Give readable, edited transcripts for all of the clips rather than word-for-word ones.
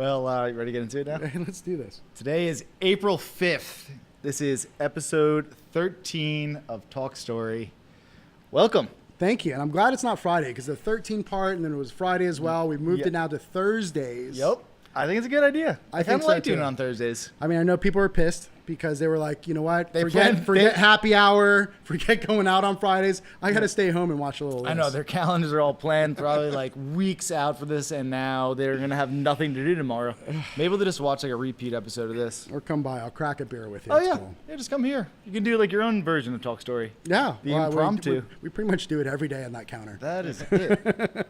Well, you ready to get into it now? Hey, let's do this. Today is April 5th. This is episode 13 of Talk Story. Welcome. Thank you. And I'm glad it's not Friday because the 13 part and then it was Friday as well. We moved it now to Thursdays. Yep. I think it's a good idea. I kind of like doing it on Thursdays. I mean, I know people are pissed because they were like, you know what? Forget happy hour. Forget going out on Fridays. I got to stay home and watch a little. I know their calendars are all planned probably like weeks out for this, and now they're going to have nothing to do tomorrow. Maybe they'll just watch like a repeat episode of this. Or come by. I'll crack a beer with you. Oh, it's yeah. cool. Yeah, just come here. You can do like your own version of Talk Story. Yeah. The impromptu. We pretty much do it every day on that counter. That is it.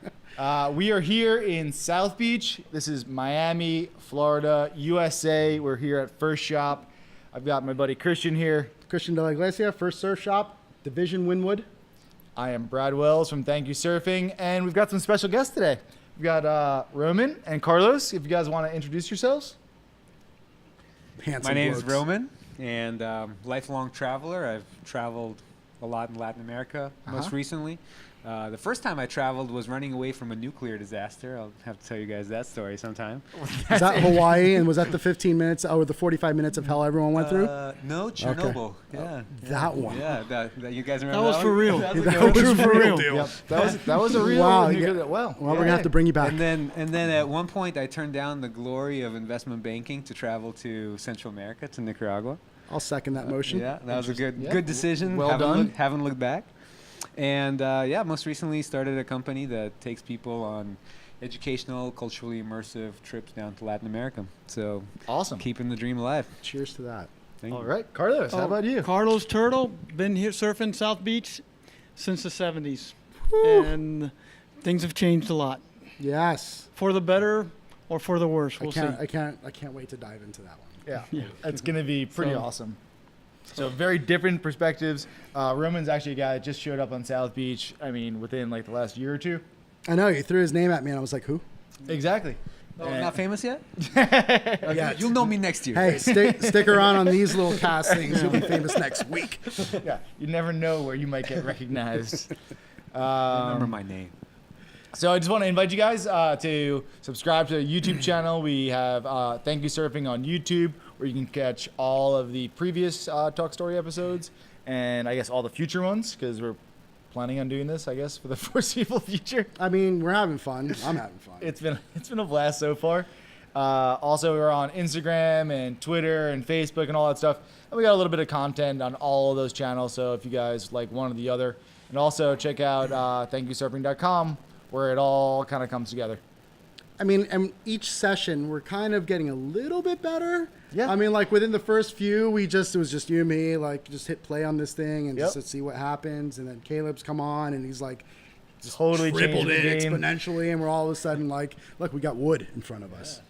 We are here in South Beach. This is Miami, Florida, USA. We're here at First Shop. I've got my buddy Christian here. Christian de la Iglesia, First Surf Shop, Division Wynwood. I am Brad Wells from ThankYouSurfing, and we've got some special guests today. We've got Roman and Carlos. If you guys want to introduce yourselves. Handsome My name is blokes. Roman, and lifelong traveler. I've traveled a lot in Latin America most recently. The first time I traveled was running away from a nuclear disaster. I'll have to tell you guys that story sometime. Is that Hawaii? And was that the 15 minutes or the 45 minutes of hell everyone went through? No, Chernobyl. Yeah. That one. Yeah, that you guys remember That was for real. That was a That good was one. for real. Yep. That was a real Wow, nuclear. yeah. Well, Well, we're gonna have to bring you back. And then at one point I turned down the glory of investment banking to travel to Central America, to Nicaragua. I'll second that motion. Yeah, that was a good Yeah. good decision. Well done. Haven't looked back. And most recently started a company that takes people on educational, culturally immersive trips down to Latin America. So awesome. keeping the dream alive. Cheers to that. Thank All you. right, Carlos, how about you? Carlos Turtle, been here surfing South Beach since the 70s. And things have changed a lot. Yes. For the better or for the worse, we'll see. I can't wait to dive into that one. Yeah, it's going to be pretty So- awesome. So very different perspectives. Roman's actually a guy that just showed up on South Beach, I mean, within like the last year or two. I know, you threw his name at me and I was like, who? Exactly. Oh, not famous yet? Yeah, You'll know me next year. Hey, stick around on these little castings. You'll be famous next week. Yeah, you never know where you might get recognized. Remember my name. So I just want to invite you guys to subscribe to the YouTube channel. We have Thank You Surfing on YouTube, where you can catch all of the previous Talk Story episodes, and I guess all the future ones, because we're planning on doing this, I guess, for the foreseeable future. I mean, we're having fun. I'm having fun. It's been a blast so far. Also, we're on Instagram and Twitter and Facebook and all that stuff. And we got a little bit of content on all of those channels. So if you guys like one or the other, and also check out ThankYouSurfing.com, where it all kind of comes together. I mean, and each session we're kind of getting a little bit better. Yeah. I mean, like within the first few, it was just you and me, like just hit play on this thing and Yep. just to see what happens. And then Caleb's come on and he's like Totally tripled changed the it game. exponentially, and we're all of a sudden like, look, we got wood in front of us,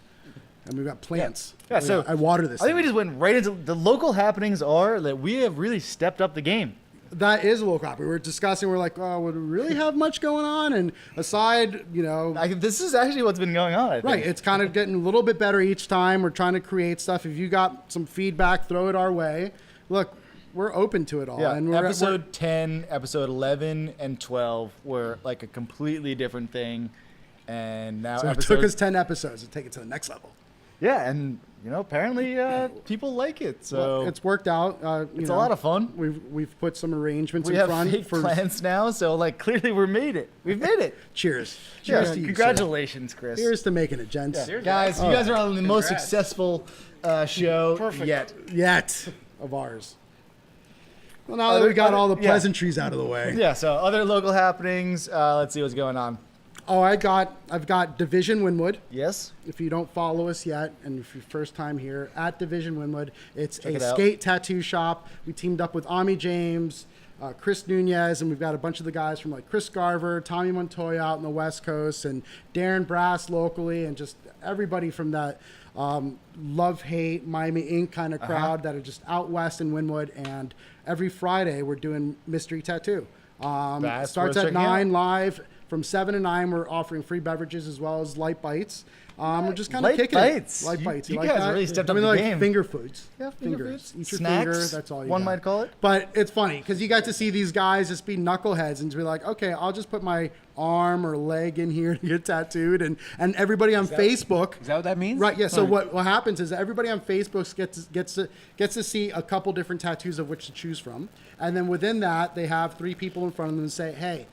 and we've got plants. Yeah, so I water this. I think we thing. just went right into the local happenings are that we have really stepped up the game. That is a little crappy. We were discussing. We're like, oh, would we really have much going on? And aside, This is actually what's been going on, I think. right, it's kind of getting a little bit better each time. We're trying to create stuff. If you got some feedback, throw it our way. Look, we're open to it all. Yeah, And episode 10, episode 11, and 12 were like a completely different thing. And now so it episode... took us 10 episodes to take it to the next level. Yeah, and, apparently people like it. So Well, it's worked out. it's a lot of fun. We've put some arrangements We in have front fake for plans now, so clearly we've made it. We've made it. Cheers. Yeah, Cheers to you, sir. congratulations, Chris. Here's to making it, gents. Yeah. Guys, you guys are on the most successful show Perfect. Yet of ours. Well, now that we got all the pleasantries out of the way. Yeah, so other local happenings. Let's see what's going on. Oh, I've got Division Wynwood. Yes? If you don't follow us yet, and if you're first time here, at Division Wynwood, it's Check a it out. skate tattoo shop. We teamed up with Ami James, Chris Nunez, and we've got a bunch of the guys from like Chris Garver, Tommy Montoya out in the West Coast, and Darren Brass locally, and just everybody from that love, hate, Miami Ink kind of crowd that are just out west in Wynwood. And every Friday we're doing mystery tattoo. That's Starts worth at checking out. 9 live. From 7 to 9, we're offering free beverages as well as light bites. We're just kind of Light kicking bites. it. Light bites. You like guys that? really stepped I up mean, the like game. finger foods. Yeah, Fingers. Eat your Snacks, finger. That's all you one got. might call it. But it's funny because you got to see these guys just be knuckleheads and to be like, okay, I'll just put my arm or leg in here to get tattooed, and everybody on Facebook. Is that what that means? Right. Yeah. So what happens is that everybody on Facebook gets to see a couple different tattoos of which to choose from, and then within that they have 3 people in front of them and say, hey,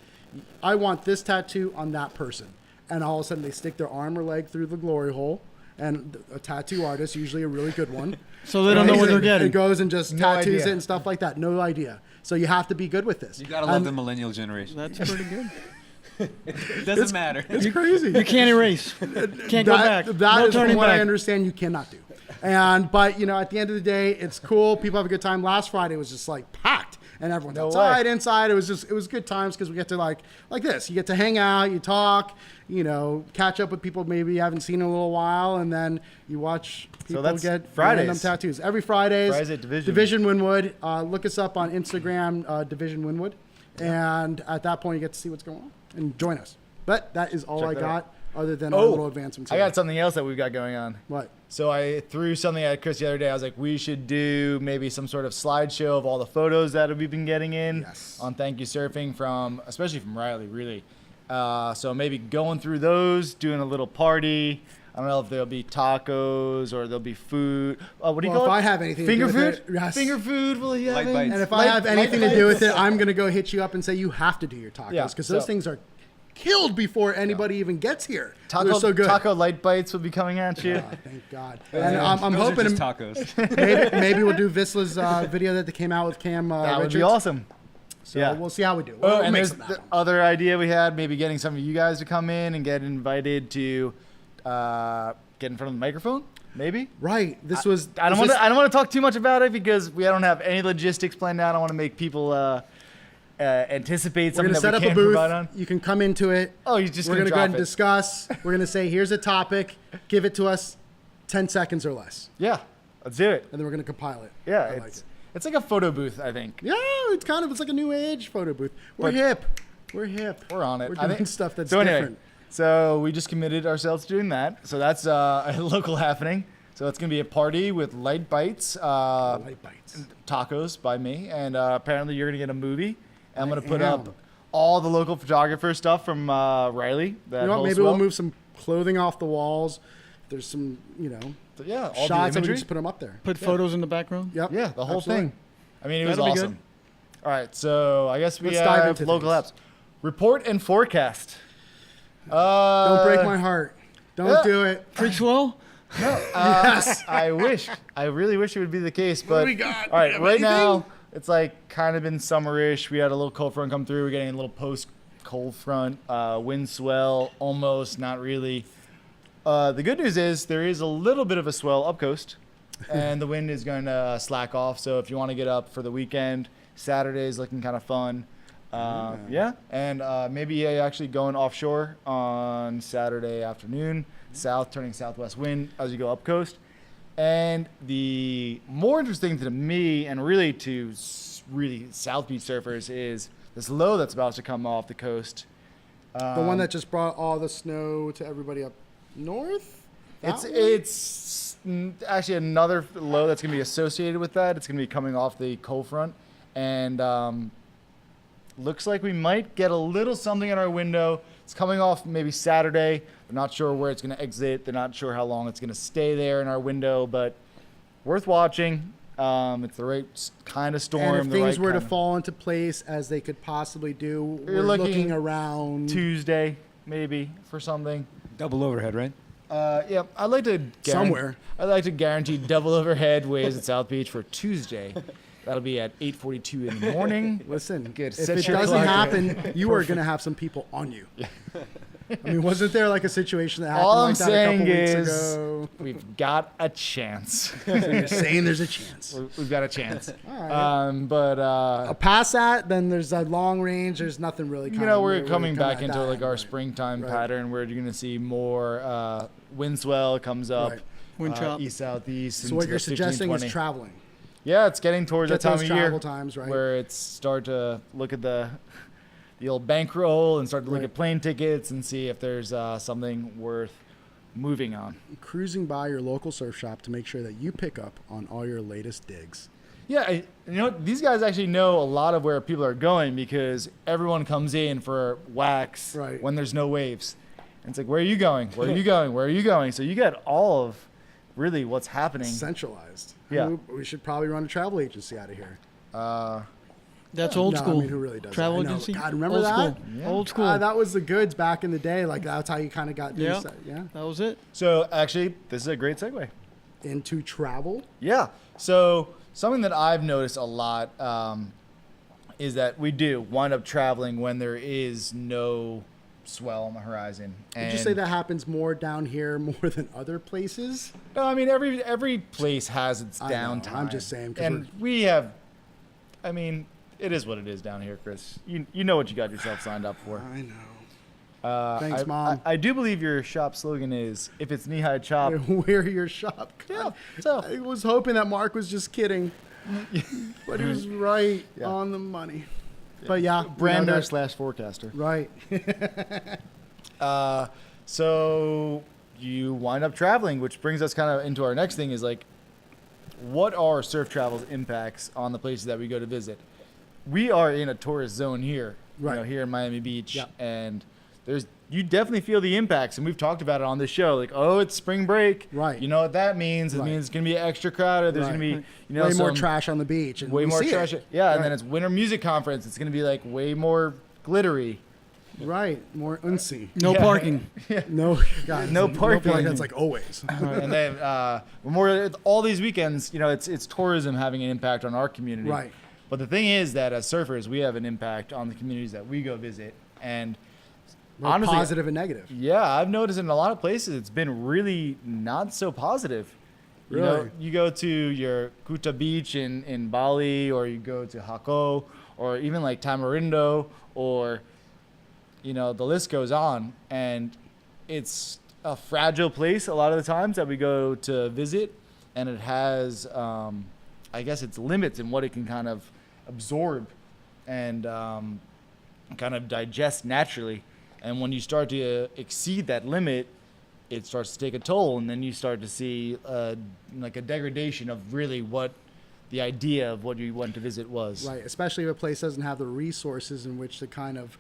I want this tattoo on that person, and all of a sudden they stick their arm or leg through the glory hole, and a tattoo artist, usually a really good one, So they don't know what they're getting. It goes and just No tattoos idea. it and stuff like that. No idea. So you have to be good with this. You gotta love the millennial generation. That's pretty good. It doesn't matter. It's crazy. You can't erase. Can't go back. That No is, from turning what I back. understand, you cannot do. But at the end of the day, it's cool. People have a good time. Last Friday was just like packed, and everyone's No outside, way. inside. It was good times because we get to like this. You get to hang out, you talk, catch up with people maybe you haven't seen in a little while, and then you watch people that's get Fridays. random tattoos every Fridays. Fridays at Division. Division Wynwood. Look us up on Instagram, Division Wynwood, and at that point you get to see what's going on and join us. But that is all Check I that got, out. other than our little advancements. I here. got something else that we've got going on. What? So I threw something at Chris the other day. I was like, we should do maybe some sort of slideshow of all the photos that we've been getting in on Thank You Surfing especially from Riley, really. So maybe going through those, doing a little party. I don't know if there'll be tacos or there'll be food. What do you Well, call if it? I have anything to Finger do with food? it, yes. Finger food? Will you have Light any? bites. And if I Light- have light anything to do with bites? it, I'm going to go hit you up and say you have to do your tacos Yeah, because those so- things are killed before anybody even gets here. They're so good. Taco light bites will be coming at you. Thank God. And I'm Those are hoping just tacos. maybe we'll do Visla's video that they came out with Cam That would Richards. be awesome. So Yeah. we'll see how we do. Oh, We'll and make there's some the happen. other idea we had, maybe getting some of you guys to come in and get invited to get in front of the microphone, maybe. Right. This I don't want to talk too much about it because we don't have any logistics planned out. I don't want to make people anticipate We're something going to that set we up a can't booth. provide on. You can come into it. Oh, you're just We're going to go ahead drop and it. discuss. We're going to say, here's a topic. Give it to us 10 seconds or less. Yeah, let's do it. And then we're going to compile it. Yeah, I like it. it's like a photo booth, I think. Yeah, it's like a new age photo booth. We're But- hip. We're hip. We're on it. We're I doing think- stuff that's so anyway, different. So we just committed ourselves to doing that. So that's a local happening. So it's going to be a party with light bites, Light bites. tacos by me, and apparently you're going to get a movie. And I'm going to put am. up all the local photographer stuff from Riley. That You know what? hosts Maybe we'll well. move some clothing off the walls. There's some, So, yeah, all shots the and we imagery. just put them up there. Put photos in the background. Yep. Yeah, the whole absolutely. thing. I mean, it was That'll be awesome. good. All right, so I guess we Let's dive have into local things. apps. Report and forecast. Don't break my heart. Don't yeah. do it. Freak swell? Yes. I really wish it would be the case, but do we got? all right, We right have now it's like kind of been summerish. We had a little cold front come through. We're getting a little post cold front, wind swell, almost not really. The good news is there is a little bit of a swell up coast, and the wind is going to slack off. So if you want to get up for the weekend, Saturday is looking kind of fun. Yeah, and maybe actually going offshore on Saturday afternoon, turning southwest wind as you go up coast. And the more interesting to me and really to really South Beach surfers is this low that's about to come off the coast. The one that just brought all the snow to everybody up north? That one? It's actually another low that's going to be associated with that. It's going to be coming off the cold front, and looks like we might get a little something in our window. It's coming off maybe Saturday. They're not sure where it's going to exit. They're not sure how long it's going to stay there in our window, but worth watching. It's the right kind of storm. And if the things right were to kind of- fall into place as they could possibly do, You're we're looking looking around. Tuesday, maybe for something. Double overhead, right? Yeah, I'd like to Somewhere. I'd like to guarantee double overhead waves at South Beach for Tuesday. That'll be at 8:42 in the morning. Listen, Good. if Set it your doesn't clock. happen, you are going to have some people on you. I mean, wasn't there like a situation that happened All I'm like that a couple saying weeks is ago? we've got a chance. So you're saying there's a chance. We've got a chance. All right. But Past that, then there's a long range. There's nothing really. we're coming back into like our right. springtime Right. pattern where you're going to see more wind swell comes up, Right. Wind chop. east southeast. So what into you're the 15, suggesting 20. is traveling. Yeah, it's getting towards Get that time those of year travel times, right? where it's start to look at the old bankroll and start to look Right. at plane tickets and see if there's something worth moving on. Cruising by your local surf shop to make sure that you pick up on all your latest digs. Yeah, you know, these guys actually know a lot of where people are going because everyone comes in for wax Right. when there's no waves. And it's like, where are you going? Where are you going? Where are you going? So you get all of really what's happening. Centralized. Yeah. We should probably run a travel agency out of here. That's old No, school. I mean, who really does Travel that? I know. agency. God, remember old that? School. Yeah. Old school. That was the goods back in the day. Like, that's how you kind of got Yeah. these, yeah, That was it. So actually, this is a great segue. into travel. Yeah. So something that I've noticed a lot is that we do wind up traveling when there is no swell on the horizon. Would you say that happens more down here more than other places? No, I mean every place has its I know, downtime. I'm just saying, 'cause and we have. I mean, it is what it is down here, Chris. You know what you got yourself signed up for. I know. Thanks, Mom. I do believe your shop slogan is "If it's knee-high chop." Wear your shop. Yeah. So I was hoping that Mark was just kidding, but he was right Yeah. on the money. But yeah, brander you know, / forecaster. right. So you wind up traveling, which brings us kind of into our next thing is like, what are surf travel's impacts on the places that we go to visit? We are in a tourist zone here, Right. you know, here in Miami Beach, Yeah. and you definitely feel the impacts, and we've talked about it on this show. Like, oh, it's spring break, Right. You know what that means? It Right. means it's gonna be extra crowded. There's Right. gonna be, you know, Way more some- trash on the beach. And way we more see trash. it. Yeah, and then Right. it's Winter Music Conference. It's gonna be like way more glittery. Right. More unsy. No Yeah. parking. No, God, No parking. That's like always. And then more all these weekends, you know, it's tourism having an impact on our community. Right. But the thing is that as surfers, we have an impact on the communities that we go visit, and Both honestly, positive and negative. yeah, I've noticed in a lot of places it's been really not so positive. You know, Really? you go to your Kuta Beach in Bali, or you go to Hako, or even like Tamarindo, or you know, the list goes on, and it's a fragile place a lot of the times that we go to visit, and it has, I guess, its limits in what it can kind of absorb and kind of digest naturally. And when you start to exceed that limit, it starts to take a toll, and then you start to see like a degradation of really what the idea of what you went to visit was. Right. Especially if a place doesn't have the resources in which to kind of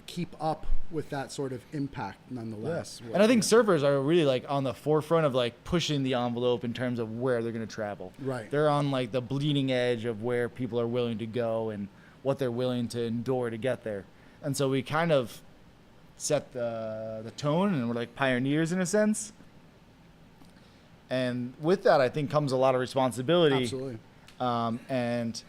keep up with that sort of impact nonetheless. And I think surfers are really like on the forefront of like pushing the envelope in terms of where they're going to travel. Right. They're on like the bleeding edge of where people are willing to go and what they're willing to endure to get there. And so we kind of set the tone, and we're like pioneers in a sense. And with that, I think comes a lot of responsibility. Absolutely. And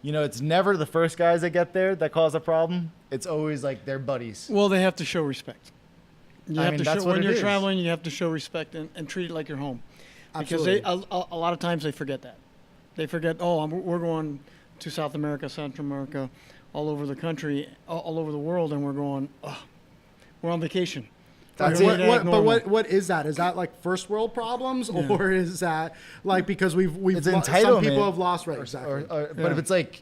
you know, it's never the first guys that get there that cause a problem. It's always like their buddies. Well, they have to show respect. You I have mean, to that's show, what when it you're is. traveling, you have to show respect and treat it like your home. Because Absolutely. a lot of times they forget that. They forget, we're going to South America, Central America, all over the country, all over the world, and we're going, we're on vacation. That's We're it. gonna act normal. What is that? Is that like first world problems, Yeah. or is that like because we've It's some entitlement. people have lost right exactly But Yeah. if it's like,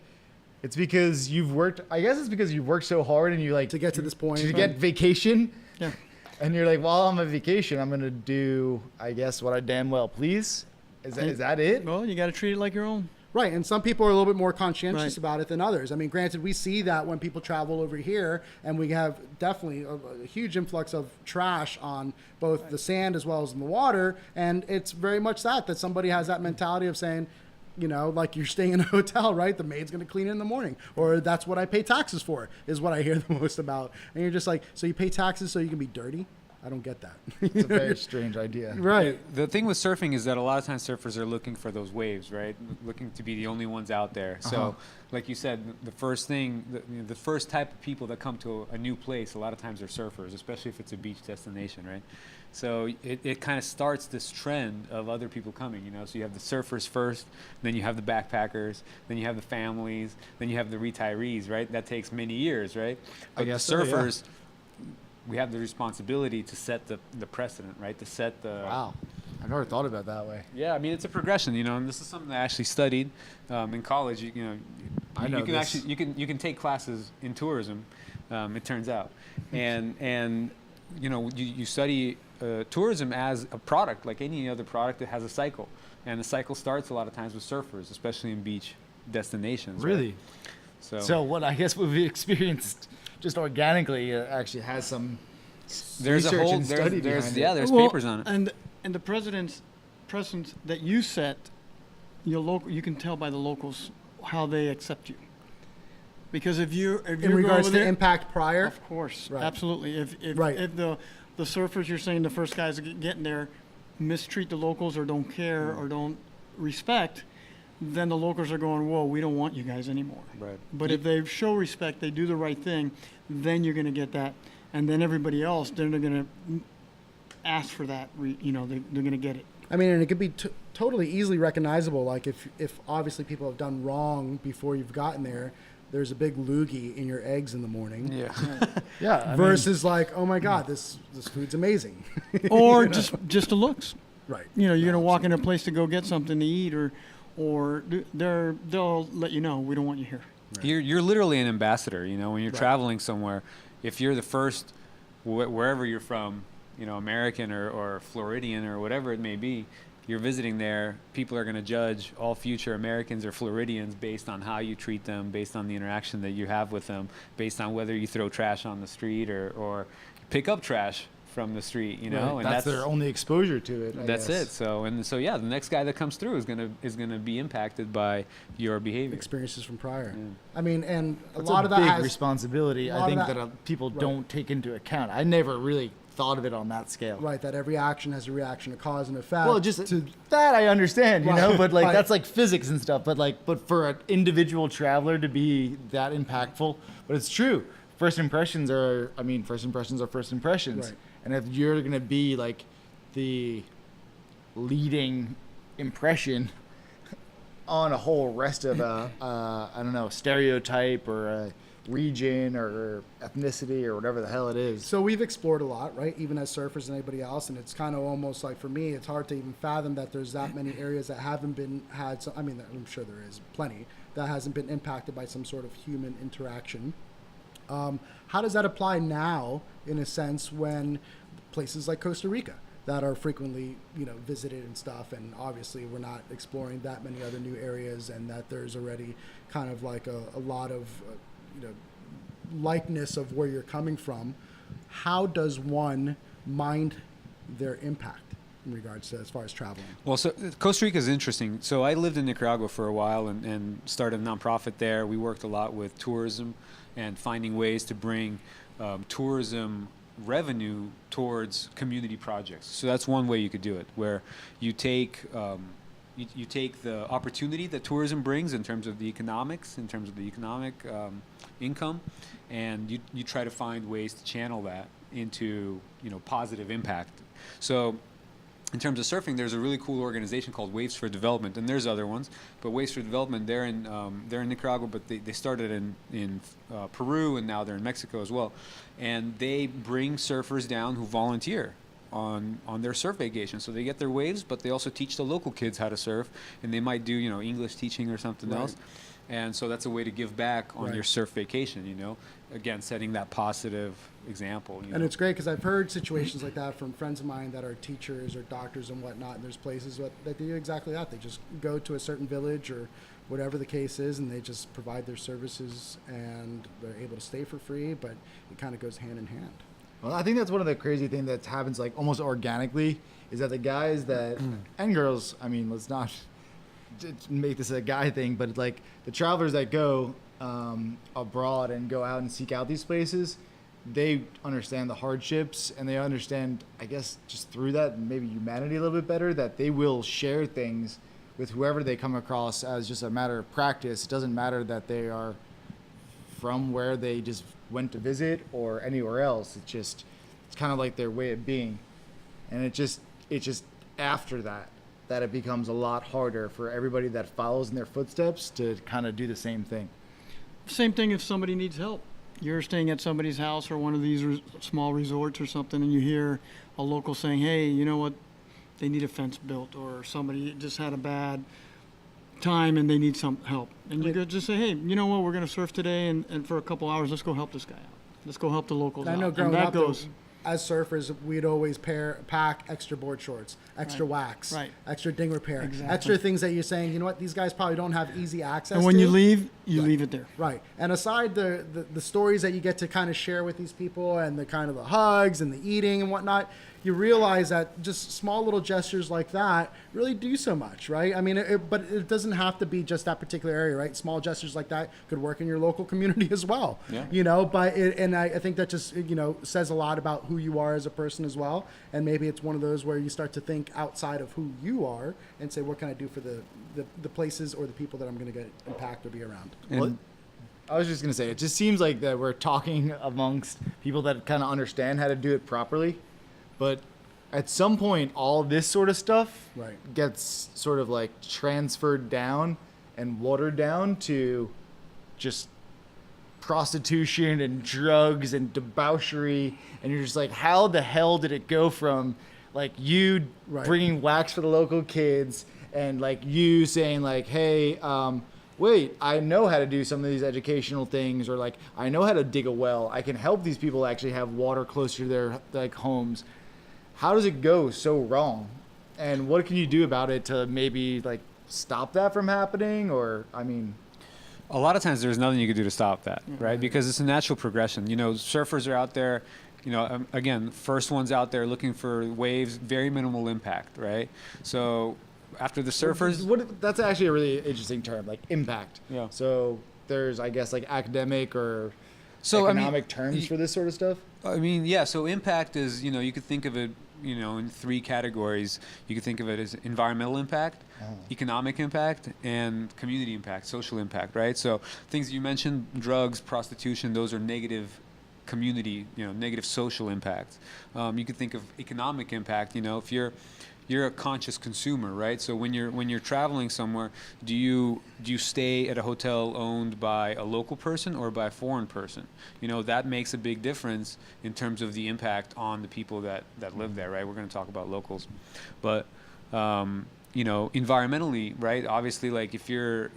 it's because you've worked. I guess it's because you've worked so hard and you like to get to this point? to get vacation. Yeah. And you're like, while I'm on vacation, I'm gonna do, I guess, what I damn well please. Is that it? Well, you got to treat it like your own. Right, and some people are a little bit more conscientious Right. about it than others. I mean, granted, we see that when people travel over here, and we have definitely a huge influx of trash on both the sand as well as in the water, and it's very much that somebody has that mentality of saying, you know, like you're staying in a hotel, right? The maid's going to clean it in the morning, or that's what I pay taxes for, is what I hear the most about. And you're just like, so you pay taxes so you can be dirty? I don't get that. It's a very strange idea. Right. The thing with surfing is that a lot of times surfers are looking for those waves, right? Looking to be the only ones out there. So, like you said, the first thing, the first type of people that come to a new place, a lot of times are surfers, especially if it's a beach destination, right? So it kind of starts this trend of other people coming, you know. So you have the surfers first, then you have the backpackers, then you have the families, then you have the retirees, right? That takes many years, right? But guess the so, yeah. surfers, we have the responsibility to set the precedent, right? To set the Wow, I've never thought about it that way. yeah, I mean it's a progression, you know, and this is something I actually studied in college. You know, I know you can this. actually you can take classes in tourism. It turns out, and you know you study tourism as a product, like any other product that has a cycle. And the cycle starts a lot of times with surfers, especially in beach destinations. Really? Right? So what I guess we've experienced just organically actually has some there's a research whole and study there's behind yeah it. there's Well, papers on it. And the president's precedents that you set, you can tell by the locals how they accept you. Because if you're In regards over to there, impact prior. of course, Right. absolutely. If Right. if the surfers you're saying the first guys getting there mistreat the locals or don't care or don't respect, then the locals are going, whoa, we don't want you guys anymore. Right. But if they show respect, they do the right thing, then you're going to get that, and then everybody else, then they're going to ask for that. They're going to get it. I mean, and it could be totally easily recognizable. Like if obviously people have done wrong before you've gotten there, there's a big loogie in your eggs in the morning. Yeah. Yeah. I mean, Versus like, oh my God, this food's amazing. Or You know? just the looks. Right. You're going to walk in a place to go get something to eat, or they'll let you know we don't want you here. You're literally an ambassador, when you're traveling somewhere. If you're the first, wherever you're from, American or Floridian or whatever it may be, you're visiting there, people are going to judge all future Americans or Floridians based on how you treat them, based on the interaction that you have with them, based on whether you throw trash on the street or pick up trash from the street, right. and that's their only exposure to it. I that's guess. it. So yeah, the next guy that comes through is gonna be impacted by your behavior. Experiences from prior. Yeah. I mean, and That's a lot of that big has responsibility. a I lot of think that- that people right. don't take into account. I never really thought of it on that scale. right that every action has a reaction, a cause and effect. Well, just that I understand, Right. but like Right. that's like physics and stuff. But for an individual traveler to be that impactful, but it's true. First impressions are first impressions. Right. And if you're gonna be like the leading impression on a whole rest of I don't know, stereotype or a region or ethnicity or whatever the hell it is. So we've explored a lot, right? Even as surfers and anybody else, and it's kind of almost like for me, it's hard to even fathom that there's that many areas that haven't been had. So, I mean, I'm sure there is plenty that hasn't been impacted by some sort of human interaction. How does that apply now, in a sense, when places like Costa Rica that are frequently, visited and stuff, and obviously we're not exploring that many other new areas, and that there's already kind of like a lot of, likeness of where you're coming from. How does one mind their impact in regards to as far as traveling? Well, so Costa Rica is interesting. So I lived in Nicaragua for a while and started a nonprofit there. We worked a lot with tourism and finding ways to bring tourism revenue towards community projects. So that's one way you could do it, where you take you take the opportunity that tourism brings in terms of the economics, in terms of the economic income, and you try to find ways to channel that into positive impact. So in terms of surfing, there's a really cool organization called Waves for Development, and there's other ones. But Waves for Development, they're in Nicaragua, but they started in Peru, and now they're in Mexico as well. And they bring surfers down who volunteer on their surf vacation. So they get their waves, but they also teach the local kids how to surf, and they might do English teaching or something Right. else. And so that's a way to give back on Right. your surf vacation. Again, setting that positive example. And it's great because I've heard situations like that from friends of mine that are teachers or doctors and whatnot. And there's places that do exactly that. They just go to a certain village or whatever the case is, and they just provide their services, and they're able to stay for free, but it kind of goes hand in hand. Well, I think that's one of the crazy things that happens like almost organically is that the guys that and girls, let's not make this a guy thing, but like the travelers that go abroad and go out and seek out these places, they understand the hardships, and they understand, I guess, just through that, maybe humanity a little bit better, that they will share things with whoever they come across as just a matter of practice. It doesn't matter that they are from where they just went to visit or anywhere else. It's kind of like their way of being. And it's just after that it becomes a lot harder for everybody that follows in their footsteps to kind of do the same thing. Same thing if somebody needs help. You're staying at somebody's house or one of these small resorts or something, and you hear a local saying, hey, you know what, they need a fence built, or somebody just had a bad time and they need some help. And you could just say, hey, you know what, we're going to surf today, and for a couple hours, let's go help this guy out. Let's go help the locals I out. know And growing that up, goes. as surfers, we'd always pack extra board shorts, extra wax, extra ding repair, extra things that you're saying, you know what, these guys probably don't have easy access And when to. you leave, you leave it there. Right. And aside the stories that you get to kind of share with these people and the kind of the hugs and the eating and whatnot, you realize that just small little gestures like that really do so much, right? I mean, but it doesn't have to be just that particular area, right? Small gestures like that could work in your local community as well, you know, but I think that just, you know, says a lot about who you are as a person as well. And maybe it's one of those where you start to think outside of who you are and say, what can I do for the places or the people that I'm going to get impact or be around? Well, I was just going to say, it just seems like that we're talking amongst people that kind of understand how to do it properly. But at some point, all this sort of stuff gets sort of like transferred down and watered down to just prostitution and drugs and debauchery. And you're just like, how the hell did it go from like you bringing wax for the local kids and like you saying like, hey, wait, I know how to do some of these educational things, or like I know how to dig a well. I can help these people actually have water closer to their like homes. How does it go so wrong? And what can you do about it to maybe like stop that from happening? Or, I mean, a lot of times there's nothing you can do to stop that, right? Because it's a natural progression. You know, surfers are out there, you know, again, first ones out there looking for waves, very minimal impact, right? So after the surfers, that's actually a really interesting term, like impact. Yeah. So there's, I guess, like academic or economic terms for this sort of stuff. I mean, yeah. So impact is, you know, you could think of it, you know, in three categories. You could think of it as environmental impact, economic impact, and community impact, social impact, right? So things you mentioned, drugs, prostitution, those are negative community, you know, negative social impacts. You could think of economic impact, you know, if you're a conscious consumer, right? So when you're traveling somewhere, do you stay at a hotel owned by a local person or by a foreign person? You know, that makes a big difference in terms of the impact on the people that live there, right? We're going to talk about locals, but you know, environmentally, right? Obviously, like if you're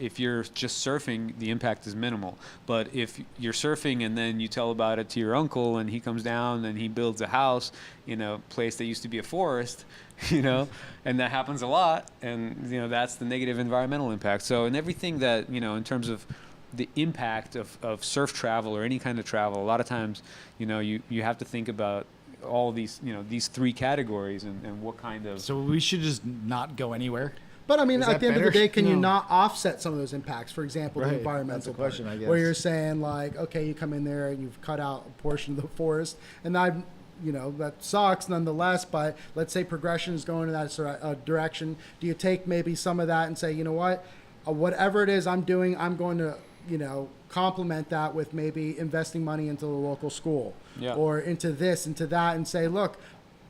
just surfing, the impact is minimal. But if you're surfing and then you tell about it to your uncle and he comes down and he builds a house in a place that used to be a forest, you know, and that happens a lot, and you know, that's the negative environmental impact. So in everything that, you know, in terms of the impact of surf travel or any kind of travel, a lot of times, you know, you have to think about all these, you know, these three categories and what kind of. So we should just not go anywhere. But I mean, at the end of the day, can you No. not offset some of those impacts? For example, the environmental That's the question, part, I guess. where you're saying like, okay, you come in there and you've cut out a portion of the forest, and you know, that sucks nonetheless. But let's say progression is going in that direction. Do you take maybe some of that and say, you know what, whatever it is I'm doing, I'm going to, you know, complement that with maybe investing money into the local school or into this, into that, and say, look,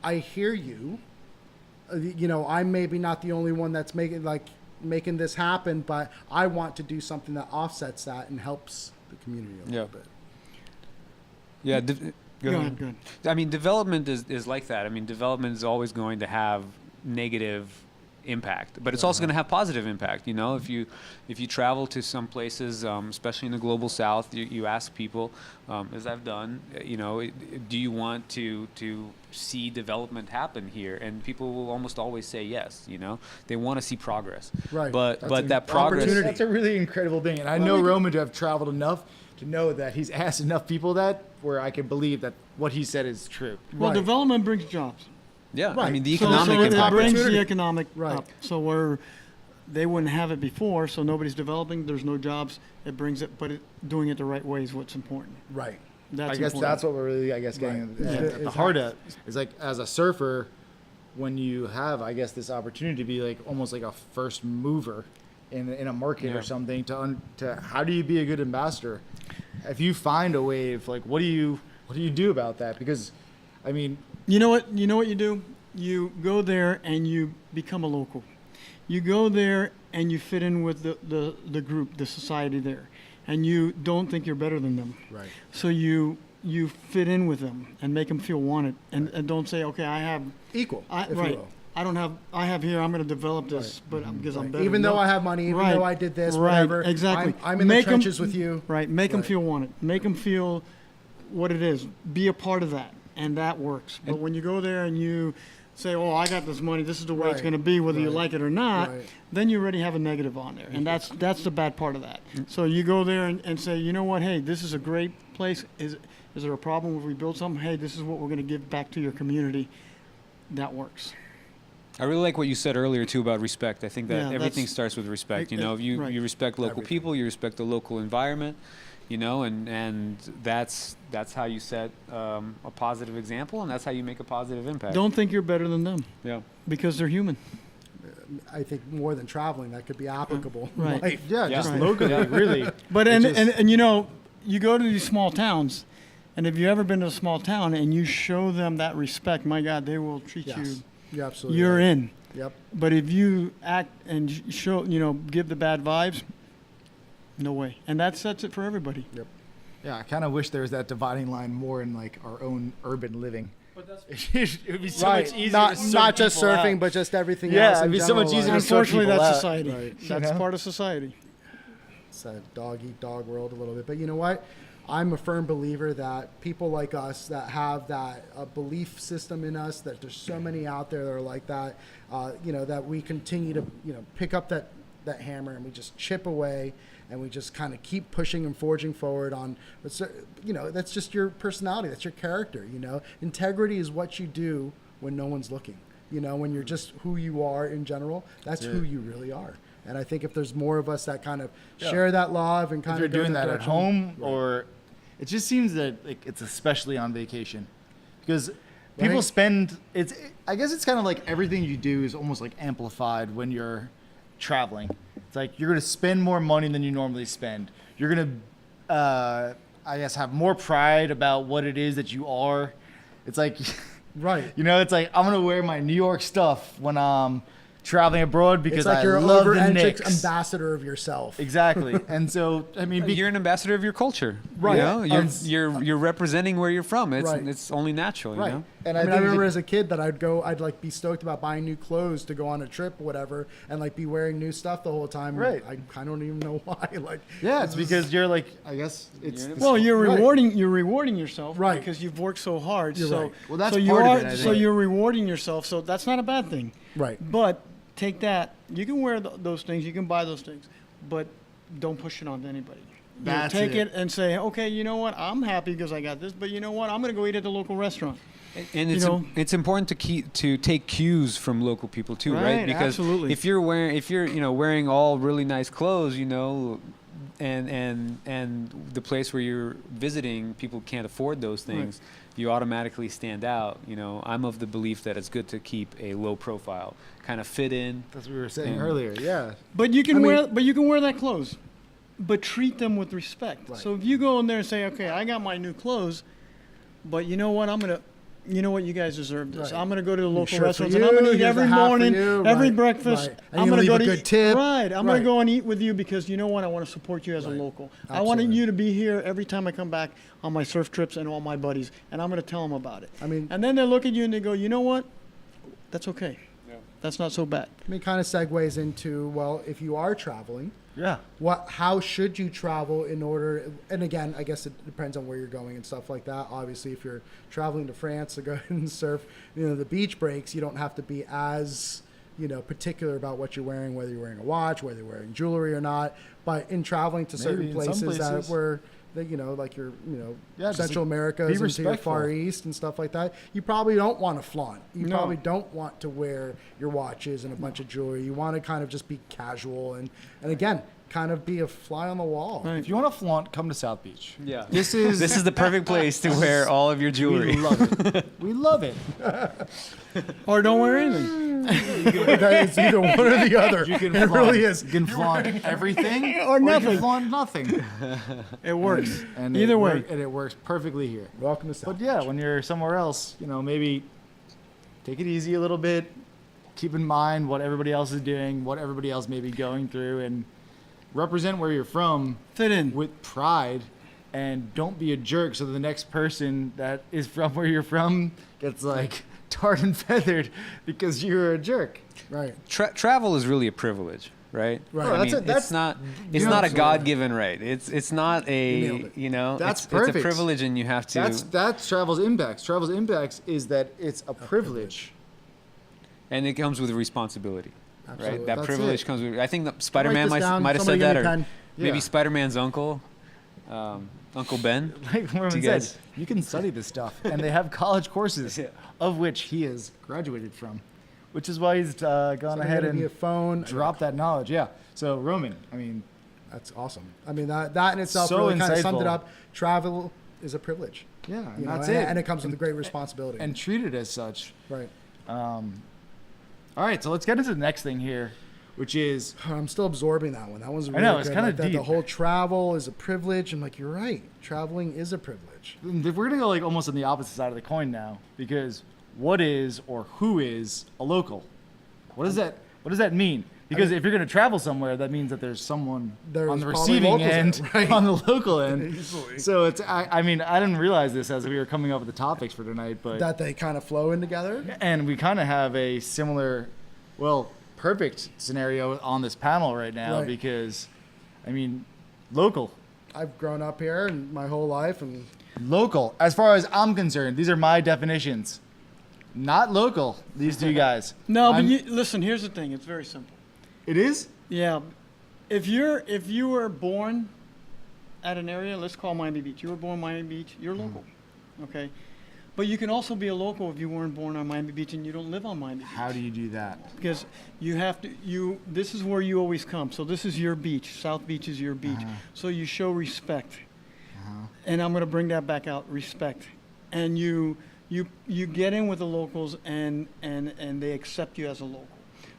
I hear you. You know, I'm maybe not the only one that's making this happen, but I want to do something that offsets that and helps the community a little bit. Yeah. Go ahead. I mean, development is like that. I mean, development is always going to have negative impact, but it's also going to have positive impact. You know, if you travel to some places, especially in the global south, you ask people, as I've done, you know, do you want to see development happen here? And people will almost always say yes. You know, they want to see progress. Right. But that progress. That's a really incredible thing, and I know Roman to have traveled enough to know that he's asked enough people that where I can believe that what he said is true. Well, development brings jobs. Yeah, Right. I mean the So economic it impact. brings the economic Right. up. So where they wouldn't have it before, so nobody's developing, there's no jobs. It brings it, but doing it the right way is what's important. Right. That's I guess important. that's what we're really, getting at the heart of. Is like as a surfer, when you have, I guess, this opportunity to be like almost like a first mover in a market or something. To how do you be a good ambassador? If you find a wave, like what do you do about that? Because, I mean, You know what you do? You go there and you become a local. You go there and you fit in with the group, the society there, and you don't think you're better than them. Right. So you fit in with them and make them feel wanted, and don't say, okay, I have Equal, if you right. will. I have here. I'm going to develop this, but because I'm better. Even No. though I have money, even Right. though I did this, Right. whatever. Exactly. I'm in Make the 'em- trenches with you. Right. Make them Right. feel wanted. Make them feel what it is. Be a part of that. and that works. But when you go there and you say, "Oh, I got this money. This is the way it's Right. going to be, whether you Right. like it or not," Right. then you already have a negative on there, and that's the bad part of that. So you go there and say, "You know what? Hey, this is a great place. Is there a problem if we build something? Hey, this is what we're going to give back to your community." That works. I really like what you said earlier too about respect. I think that Yeah, everything that's- starts with respect. You know, if right. you respect local Everything. people, you respect the local environment. You know, and that's how you set a positive example, and that's how you make a positive impact. Don't think you're better than them Yeah. because they're human. I think more than traveling, that could be applicable in Right. life. Yeah, Yeah. just Right. locally, really. But It and, just- and you know, you go to these small towns, and if you've ever been to a small town and you show them that respect, my God, they will treat Yes. You're you. absolutely You're right. in. Yep. But if you act and show, give the bad vibes, no way. And that sets it for everybody. Yeah, I kind of wish there was that dividing line more in like our own urban living. But it would be so much easier. Not, to serve not just people surfing, out. but just everything Yeah, else. it'd in be so general, much easier like, to serve Unfortunately, people that's out. society. Right. That's know? part of society. It's a dog eat dog world a little bit. But you know what? I'm a firm believer that people like us that have that belief system in us, that there's so many out there that are like that, that we continue to, pick up that hammer and we just chip away and we just kind of keep pushing and forging forward on, that's just your personality. That's your character, Integrity is what you do when no one's looking. When you're just who you are in general, that's who you really are. And I think if there's more of us that kind of share that love and kind If you're of go doing in that at direction- home, or it just seems that like it's especially on vacation, because people Right. spend. I guess it's kind of like everything you do is almost like amplified when you're traveling. It's like you're gonna spend more money than you normally spend. You're gonna, I guess, have more pride about what it is that you are. It's like, Right. it's like I'm gonna wear my New York stuff when I'm traveling abroad because It's like I you're an love the over-entrant Knicks. ambassador of yourself. Exactly, and so I mean, You're an ambassador of your culture, Right. You know? Of- You're representing where you're from. It's Right. it's only natural, Right. you know. And I I mean, I think remember that- as a kid that I'd like be stoked about buying new clothes to go on a trip or whatever, and like be wearing new stuff the whole time. Right. I kind of don't even know why. Like, Yeah, it's because you're like, I guess it's. You're- Well, you're Right. rewarding yourself, Right. Because you've worked so hard. You're so, right. Well, that's so you part of are, it, I So think. you're rewarding yourself. So that's not a bad thing. right. But take that. You can wear those things. You can buy those things, but don't push it on anybody. That's take it. it and say, okay, you know what? I'm happy because I got this. But you know what? I'm going to go eat at the local restaurant. And You it's know? it's important to take cues from local people too, right? Right, Because absolutely. if you're wearing all really nice clothes, and the place where you're visiting, people can't afford those things, you automatically stand out. I'm of the belief that it's good to keep a low profile, kind of fit in. That's what we were saying And- earlier. Yeah. But you can I mean- wear that clothes, but treat them with respect. Right. So if you go in there and say, okay, I got my new clothes, but you know what? You know what? You guys deserve this. Right. I'm gonna go to the local shirt for restaurants you, and I'm gonna eat here's every a hat for morning, you, every right, breakfast. right. And I'm you gonna leave go a to good eat, tip. right. I'm Right. gonna go and eat with you because you know what? I want to support you as a Right. local. I want Absolutely. you to be here every time I come back on my surf trips and all my buddies, and I'm gonna tell them about it. I mean- and then they look at you and they go, you know what? That's okay. That's not so bad. I mean, kind of segues into, well, if you are traveling, Yeah. how should you travel in order, and again, I guess it depends on where you're going and stuff like that. Obviously, if you're traveling to France to go and surf, the beach breaks, you don't have to be as, particular about what you're wearing, whether you're wearing a watch, whether you're wearing jewelry or not. But in traveling to Maybe certain in some places that places. were, like your, Yeah, just Central America be into your respectful. Far East and stuff like that, you probably don't want to flaunt. You No. probably don't want to wear your watches and a bunch of jewelry. You want to kind of just be casual and again, kind of be a fly on the wall. Right. If you want to flaunt, come to South Beach. Yeah. This is This is the perfect place to wear all of your we jewelry. love it. We love it. Or don't wear anything. It's either one or the other. You can It flaunt, really is. You can flaunt everything Or You nothing. can flaunt nothing. It works. And Either it way. and it works perfectly here. Welcome to South. But yeah, when you're somewhere else, maybe take it easy a little bit. Keep in mind what everybody else is doing, what everybody else may be going through, and represent where you're from Fit in. with pride. And don't be a jerk so the next person that is from where you're from gets like tarred and feathered because you're a jerk. Right. Travel is really a privilege. right? Right. Oh, I mean, that's it's not you know, a absolutely. God-given right. It's not nailed a it. you know That's it's a perfect. privilege, and you have to. That's travel's impacts. Travel's impacts is that it's a privilege. And it comes with a responsibility, Absolutely. right? That That's privilege it. comes with. I think that Spider-Man this down. might have Somebody said give that, me a or pen. maybe Yeah. Spider-Man's uncle, Uncle Ben. Like Roman you said, guys- you can study this stuff, and they have college courses, of which he has graduated from, which is why he's gone Somebody ahead give me a and phone. dropped that knowledge. Yeah. So Roman, I mean, That's awesome. I mean, that in itself So really kind of summed it insightful. up. Travel is a privilege. yeah, and You know, that's and, it. and it comes with a great responsibility. and treat it as such. right. All right, so let's get into the next thing here, which is I'm still absorbing that one. That one's really know, it's good. kinda Like that the deep. whole travel is a privilege. I'm like, you're right. Traveling is a privilege. we're gonna go like almost on the opposite side of the coin now, because what is or who is a local? What does that mean? Because if you're going to travel somewhere, that means that there's someone There's on the probably receiving locals there, end, right? on the local end. Easily. So it's, I mean, I didn't realize this as we were coming up with the topics for tonight, but That they kind of flow in together. and we kind of have a similar, well, perfect scenario on this panel right now Right. because, I mean, local. I've grown up here and my whole life, and Local, as far as I'm concerned, these are my definitions. Not local, these two guys. No, but I'm- listen. Here's the thing. It's very simple. It is? Yeah, if you were born at an area, let's call Miami Beach. You were born Miami Beach. You're local, okay? But you can also be a local if you weren't born on Miami Beach and you don't live on Miami Beach. How do you do that? Because you have to. This is where you always come. So this is your beach. South Beach is your beach. So you show respect. And I'm going to bring that back out. Respect, and you get in with the locals and they accept you as a local.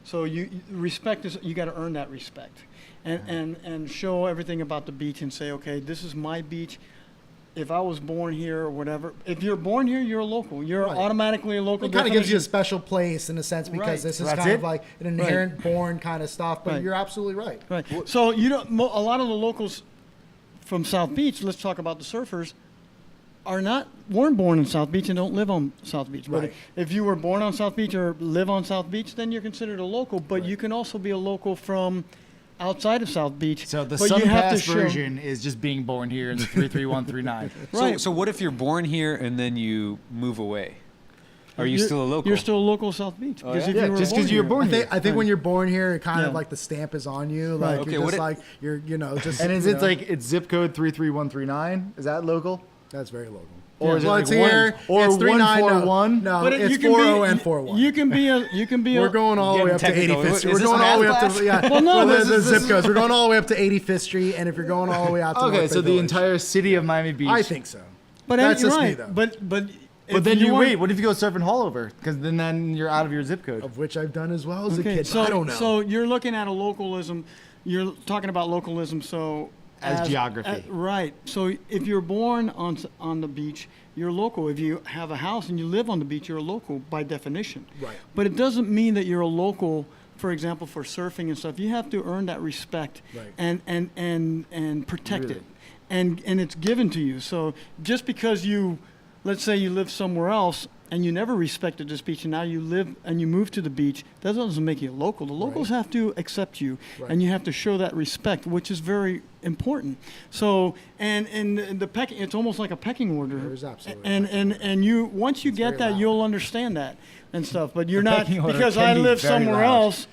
So respect is, you got to earn that respect, and show everything about the beach and say, okay, this is my beach. If I was born here or whatever, if you're born here, you're a local. You're Right. automatically a local. it kind of gives you a definition. special place in a sense because Right. this is That's kind it? of like an inherent born kind of stuff. But Right. you're absolutely right. Right. So you don't. A lot of the locals from South Beach. Let's talk about the surfers. Weren't born in South Beach and don't live on South Beach. But Right. if you were born on South Beach or live on South Beach, then you're considered a local. But you can also be a local from outside of South Beach. So the but Sun you have to Pass show- version is just being born here in the 33139. Right. So what if you're born here and then you move away? Are you still a local? You're still a local of South Beach. Oh, Because yeah? if Yeah, you were just born 'cause you were here- born here. I think when you're born here, kind of Yeah. like the stamp is on you. Right. Like Okay, you're what just it- like you're just. And is you it know, like it's zip code 33139? Is that local? that's very local. Or is it well, like it's here. or it's 141? No, But it's you can 40 be, and 41. You can be a. We're going all the way up to Getting 85th technical. Street. Is We're this going all the way up math to yeah. Well, no, the this zip codes. We're going all the way up to 85th Street, and if you're going all the way out to Okay, North so Bay the Village, entire city of Miami Beach. I think so. But That's you're just me, right. though. But But if then you weren't- wait. What if you go surfing Hallover? Because then you're out of your zip code. Of which I've done as well as a Okay, kid. so I don't know. so you're looking at a localism. You're talking about localism. So As geography. right. So if you're born on the beach, you're local. If you have a house and you live on the beach, you're a local by definition. Right. But it doesn't mean that you're a local. For example, for surfing and stuff, you have to earn that respect Right. and protect Really? it, and it's given to you. So just because let's say you live somewhere else and you never respected this beach, and now you live and you move to the beach, that doesn't make you a local. The locals have to accept you, Right. and you have to show that respect, which is very important. So, and the pecking, it's almost like a pecking order. There's absolutely And you once you get very that, loud. you'll understand that and stuff. But you're The not pecking order because can I be live very somewhere loud. else,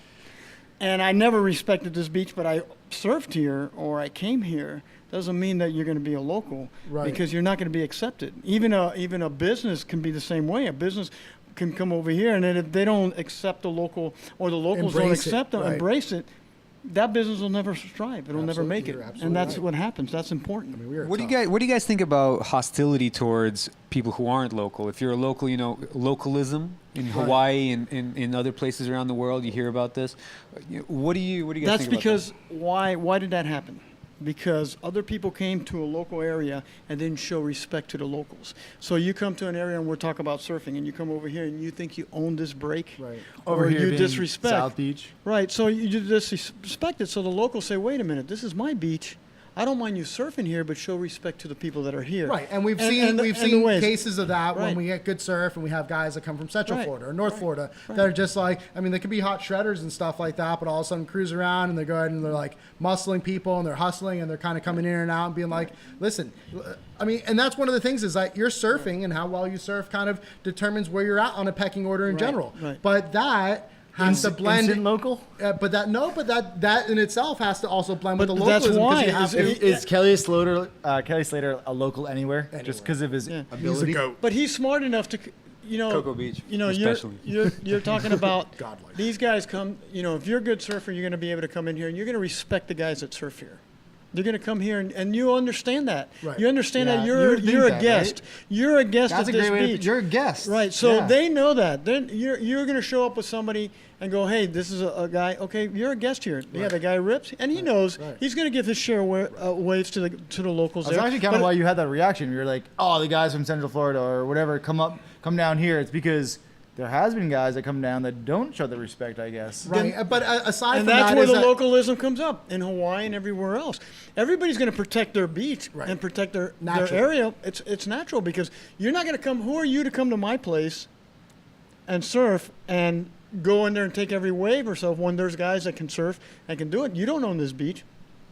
and I never respected this beach, but I surfed here or I came here. Doesn't mean that you're going to be a local, Right. because you're not going to be accepted. Even a business can be the same way. A business can come over here, and then if they don't accept the local, or the locals don't Embrace it, accept them, right. embrace it, that business will never strive. It'll never Absolutely, make it, you're absolutely and that's right. what happens. That's important. I mean, we are What do tough. you guys think about hostility towards people who aren't local? If you're a local, localism in Hawaii and in other places around the world, you hear about this. What do you guys That's think because why did that happen? Because other people came to a local area and didn't show respect to the locals. So you come to an area and we're talking about surfing, and you come over here and you think you own this break, Right. Over or here you being disrespect. South Beach. Right. So you disrespect it. So the locals say, "Wait a minute, this is my beach. I don't mind you surfing here, but show respect to the people that are here. Right, and we've seen the waves. cases of that when Right. we get good surf, and we have guys that come from Central Right. Florida or North Right. Florida Right. that are just like, I mean, they could be hot shredders and stuff like that, but all of a sudden cruise around and they're going and they're like muscling people and they're hustling and they're kind of coming in and out and being like, listen, I mean, and that's one of the things is that your surfing and how well you surf kind of determines where you're at on a pecking order in general. Right. But that has to blend. Instant local? But that in itself has to also blend with But the that's localism. 'cause why you have is- to- Is Kelly Slater a local anywhere? Just because of his Yeah. ability? But he's smart enough to, Cocoa Beach, you're especially. you're talking about Godlike. these guys come. If you're a good surfer, you're going to be able to come in here and you're going to respect the guys that surf here. They're going to come here and you understand that. Right. You understand Yeah, that you you're would think a that, guest. right? You're a guest That's at a this great way beach. you're a guest. Right. So Yeah. they know that. Then you're going to show up with somebody and go, hey, this is a guy. Okay, you're a guest here. Yeah, the guy rips, and he knows he's going to give his share of waves to the locals That's there. actually kind of But- why you had that reaction. You're like, oh, the guys from Central Florida or whatever come down here. It's because there has been guys that come down that don't show the respect, I guess. Right, but aside And from that's that, where is the that- localism comes up in Hawaii and everywhere else. Everybody's going to protect their beach Right. and protect their Natural. area. It's natural because you're not going to come. Who are you to come to my place and surf and go in there and take every wave or so when there's guys that can surf and can do it? You don't own this beach.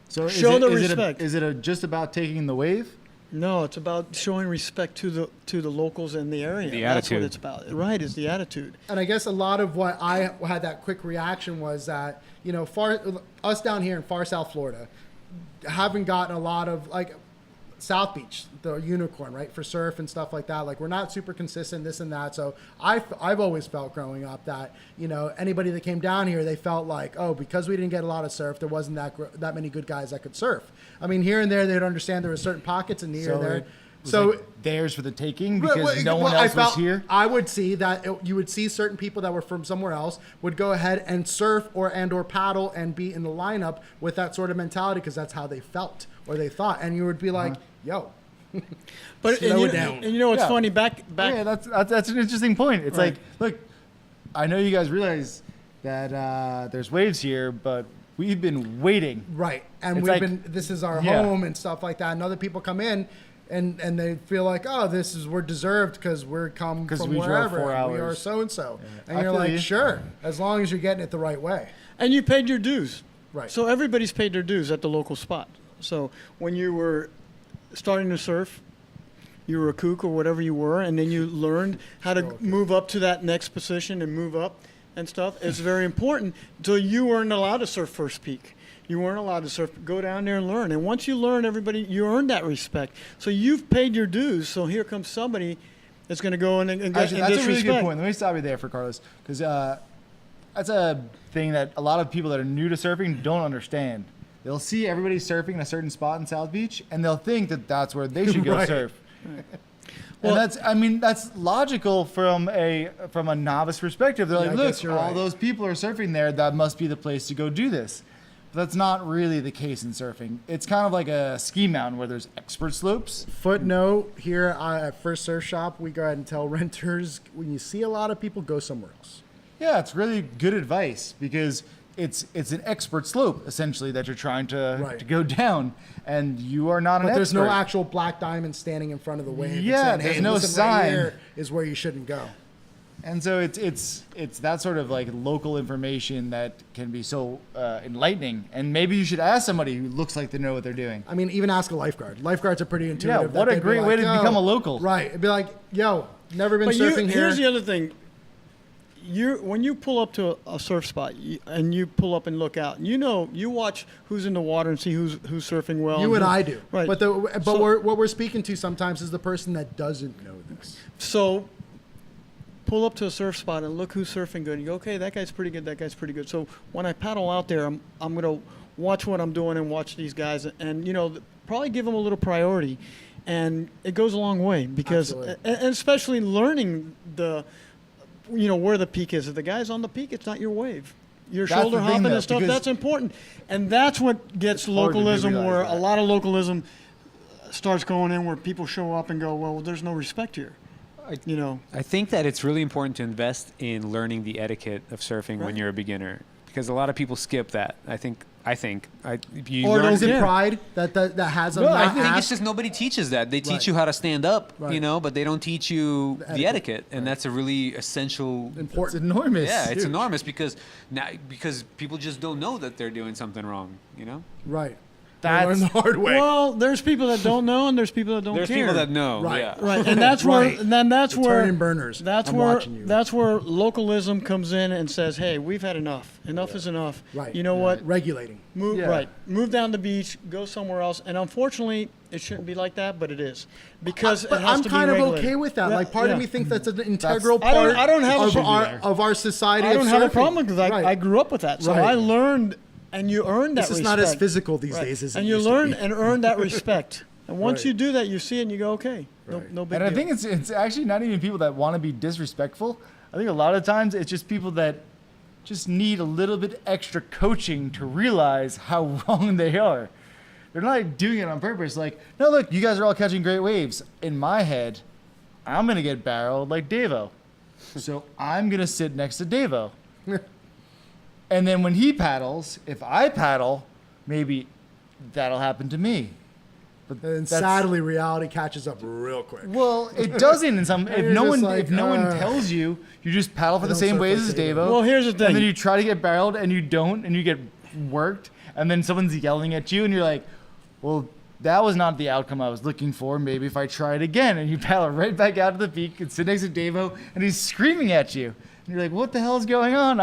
So Show the respect. Is it just about taking the wave? No, it's about showing respect to the locals in the area. The That's what attitude. it's about. Right, is the attitude. And I guess a lot of what I had that quick reaction was that, us down here in far South Florida haven't gotten a lot of, like, South Beach, the unicorn, right, for surf and stuff like that. Like, we're not super consistent, this and that. So I've always felt growing up that, anybody that came down here, they felt like, oh, because we didn't get a lot of surf, there wasn't that many good guys that could surf. I mean, here and there, they'd understand there were certain pockets in here and there. So like theirs for the taking because no one I else was felt- here. I would see that you would see certain people that were from somewhere else would go ahead and surf or paddle and be in the lineup with that sort of mentality because that's how they felt or they thought, and you would be like, "Yo." But Slow it down. And it's Yeah. funny back. Yeah, that's an interesting point. It's Right. like, look, I know you guys realize that there's waves here, but we've been waiting. Right. And It's like- this is our Yeah. home and stuff like that. And other people come in and they feel like, oh, we're deserved because we're come 'Cause from we drove wherever. 4 and we are hours. so-and-so. And I you're feel like, you. sure, as long as you're getting it the right way. And you paid your dues. Right. So everybody's paid their dues at the local spot. So when you were starting to surf, you were a kook or whatever you were, and then you learned how to move up to that next position and move up and stuff. It's very important. So you weren't allowed to surf first peak. You weren't allowed to surf. Go down there and learn. And once you learn, you earn that respect. So you've paid your dues. So here comes somebody that's going to go in and Actually, that's a really good disrespect. point. Let me stop you there for Carlos, because that's a thing that a lot of people that are new to surfing don't understand. They'll see everybody surfing in a certain spot in South Beach, and they'll think that that's where they should go Right. surf. Well- And that's logical from a novice perspective. They're Yeah, I like, guess look, you're all right. those people are surfing there. That must be the place to go do this. But that's not really the case in surfing. It's kind of like a ski mountain where there's expert slopes. Footnote here at First Surf Shop, we go ahead and tell renters when you see a lot of people, go somewhere else. Yeah, it's really good advice because it's an expert slope essentially that you're trying to Right. go down, and you are not an But there's expert. no actual black diamond standing in front of the wave. and Yeah, saying, there's hey, no listen, right sign. here is where you shouldn't go. And so it's that sort of like local information that can be so enlightening. And maybe you should ask somebody who looks like they know what they're doing. I mean, even ask a lifeguard. Lifeguards are pretty intuitive. what that a they'd be great way to "Yo." become a local. Right. It'd be like, yo, never been But surfing here. here's the other thing. When you pull up to a surf spot and you pull up and look out, you watch who's in the water and see who's surfing well. You and I do. Right. But So- what we're speaking to sometimes is the person that doesn't know this. So pull up to a surf spot and look who's surfing good. And you go, okay, that guy's pretty good. That guy's pretty good. So when I paddle out there, I'm going to watch what I'm doing and watch these guys and probably give them a little priority. And it goes a long way because, Absolutely. and especially learning where the peak is. If the guy's on the peak, it's not your wave. Your That's shoulder the thing, hopping though, and stuff, because- that's important. And that's what gets hard to localism, realize where that. a lot of localism starts going in, where people show up and go, well, there's no respect here. I think that it's really important to invest in learning the etiquette of surfing when Right. you're a beginner, because a lot of people skip that. I think I think. Or learn- Is it Yeah. pride that has them No, I not think ask? it's just nobody teaches that. They teach Right. you how to stand up, Right. but they don't teach you The the etiquette. etiquette, and that's a really essential. It's important. enormous. Yeah, it's huge. enormous because people just don't know that they're doing something wrong. Right. That's- They learn the hard way. Well, there's people that don't know, and there's people that don't There's care. people that know. Right. Yeah. Right, and that's where, Right. and then that's The where turning burners. That's I'm where watching you. that's where localism comes in and says, "Hey, we've had enough. Enough is enough. Right. You know what? Regulating. Move Yeah. right. Move down the beach. Go somewhere else." And unfortunately, it shouldn't be like that, but it is because But it has I'm to kind be of regulated. okay with that. Yeah, Like part of yeah. me thinks that's an integral I don't- part I don't have a of problem our society. I don't of have a surfing. problem because Right. I grew up with that, so Right. I learned, and you earn that This is respect. not as physical these Right. days as it and you used to learn be. and earn that respect. And once Right. you do that, you see it and you go, okay, Right. no big And I deal. think it's actually not even people that want to be disrespectful. I think a lot of times it's just people that just need a little bit extra coaching to realize how wrong they are. They're not doing it on purpose. Like, no, look, you guys are all catching great waves. In my head, I'm going to get barreled like Davo. So I'm going to sit next to Davo. And then when he paddles, if I paddle, maybe that'll happen to me. But And that's- sadly, reality catches up real quick. well, it doesn't in some. If you're no just one, like, if no one tells you, you just paddle for I the don't same surf ways like as Davo. Davo. Well, here's the thing. And then you try to get barreled and you don't, and you get worked, and then someone's yelling at you, and you're like, "Well, that was not the outcome I was looking for. Maybe if I try it again." And you paddle right back out to the peak and sit next to Davo, and he's screaming at you, and you're like, "What the hell is going on?"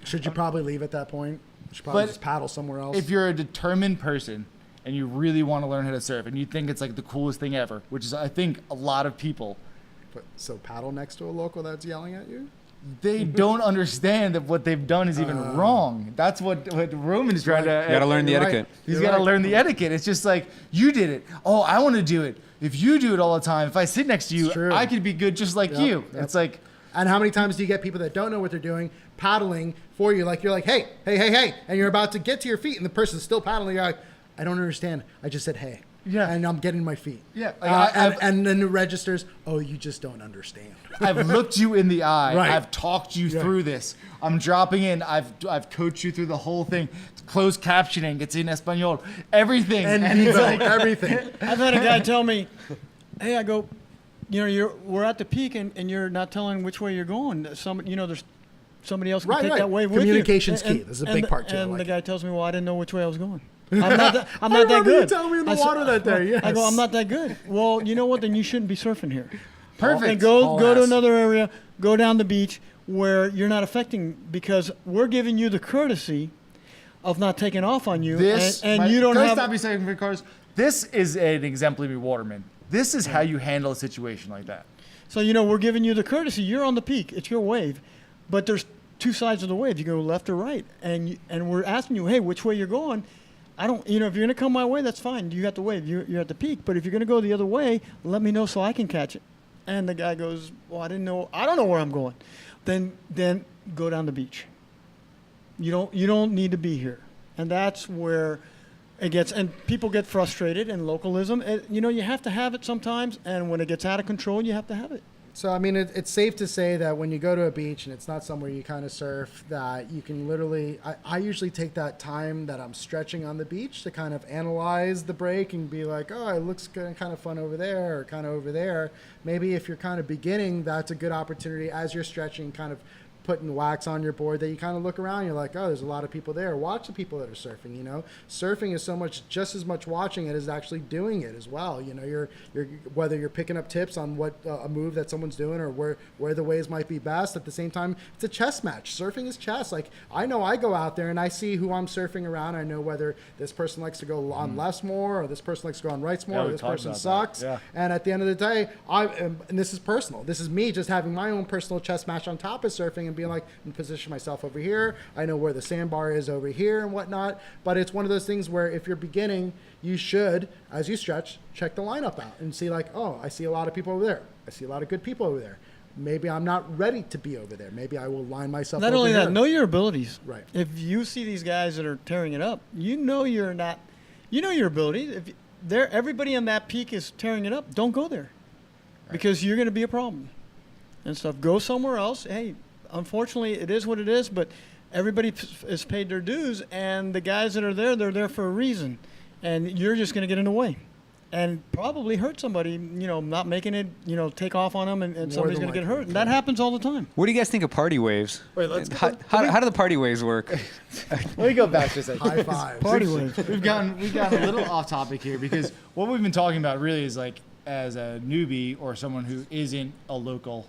Should you probably leave at that point? You should probably But just paddle somewhere else. If you're a determined person and you really want to learn how to surf, and you think it's like the coolest thing ever, which is, I think, a lot of people. So paddle next to a local that's yelling at you? They don't understand that what they've done is even wrong. That's what Roman's trying to. You got to learn the You're right. etiquette. He's You're got to right. learn the etiquette. It's just like, you did it. Oh, I want to do it. If you do it all the time, if I sit next to you, It's true. I could be good just like Yep, you. yep. It's like, And how many times do you get people that don't know what they're doing paddling for you? Like you're like, hey, hey, hey, hey, and you're about to get to your feet, and the person's still paddling. You're like, I don't understand. I just said hey. Yeah. And I'm getting my feet. Yeah, like and then it registers. Oh, you just don't understand. I've looked you in the eye. Right. I've talked you Yeah. through this. I'm dropping in. I've coached you through the whole thing. Closed captioning. It's in Espanol. Everything. And he's Vivo, like, everything. I've had a guy tell me, "Hey," I go, we're at the peak and you're not telling which way you're going. There's somebody else can Right, take right. that wave with you." Communication's key. This is a big part to it, And like- the guy tells me, "Well, I didn't know which way I was going. I'm not that, I'm I not that remember you good." telling me in the I said- water that day, I go, yes. "I'm not that good." Well, you know what? Then you shouldn't be surfing here. Perfect. And go All to ass. another area. Go down the beach where you're not affecting, because we're giving you the courtesy of not taking off on you, This and you don't can I have. stop you a second for cars? This is an exemplary waterman. This is how you handle a situation like that. So, we're giving you the courtesy. You're on the peak. It's your wave. But there's two sides of the wave. You go left or right. And we're asking you, hey, which way you're going? I don't, if you're going to come my way, that's fine. You got the wave. You're at the peak. But if you're going to go the other way, let me know so I can catch it. And the guy goes, well, I don't know where I'm going. Then go down the beach. You don't need to be here. And that's where it gets, and people get frustrated, and localism, you have to have it sometimes, and when it gets out of control, you have to have it. So, I mean, it's safe to say that when you go to a beach and it's not somewhere you kind of surf, that you can literally, I usually take that time that I'm stretching on the beach to kind of analyze the break and be like, oh, it looks good and kind of fun over there or kind of over there. Maybe if you're kind of beginning, that's a good opportunity as you're stretching, kind of putting wax on your board, that you kind of look around, you're like, oh, there's a lot of people there. Watch the people that are surfing. Surfing is just as much watching it as actually doing it as well. You're whether you're picking up tips on what a move that someone's doing or where the waves might be best. At the same time, it's a chess match. Surfing is chess. Like, I know I go out there and I see who I'm surfing around. I know whether this person likes to go on lefts more, or this person likes to go on rights more, Yeah, or we this talked person about that. sucks. Yeah. And at the end of the day, and this is personal. This is me just having my own personal chess match on top of surfing and being like, I'm position myself over here. I know where the sandbar is over here and whatnot. But it's one of those things where if you're beginning, you should, as you stretch, check the lineup out and see like, oh, I see a lot of people over there. I see a lot of good people over there. Maybe I'm not ready to be over there. Maybe I will line myself Not over only here. that, know your abilities. Right. If you see these guys that are tearing it up, you're not, your abilities. If everybody on that peak is tearing it up, don't go there, because you're going to be a problem and stuff. Go somewhere else. Hey, unfortunately, it is what it is, but everybody is paid their dues, and the guys that are there, they're there for a reason, and you're just going to get in the way. And probably hurt somebody, not making it, take off on them, and somebody's going to get hurt. And that happens all the time. What do you guys think of party waves? Wait, How do the party waves work? Let me go back to a second. High five. Party waves. We've gotten a little off topic here because what we've been talking about really is like as a newbie or someone who isn't a local,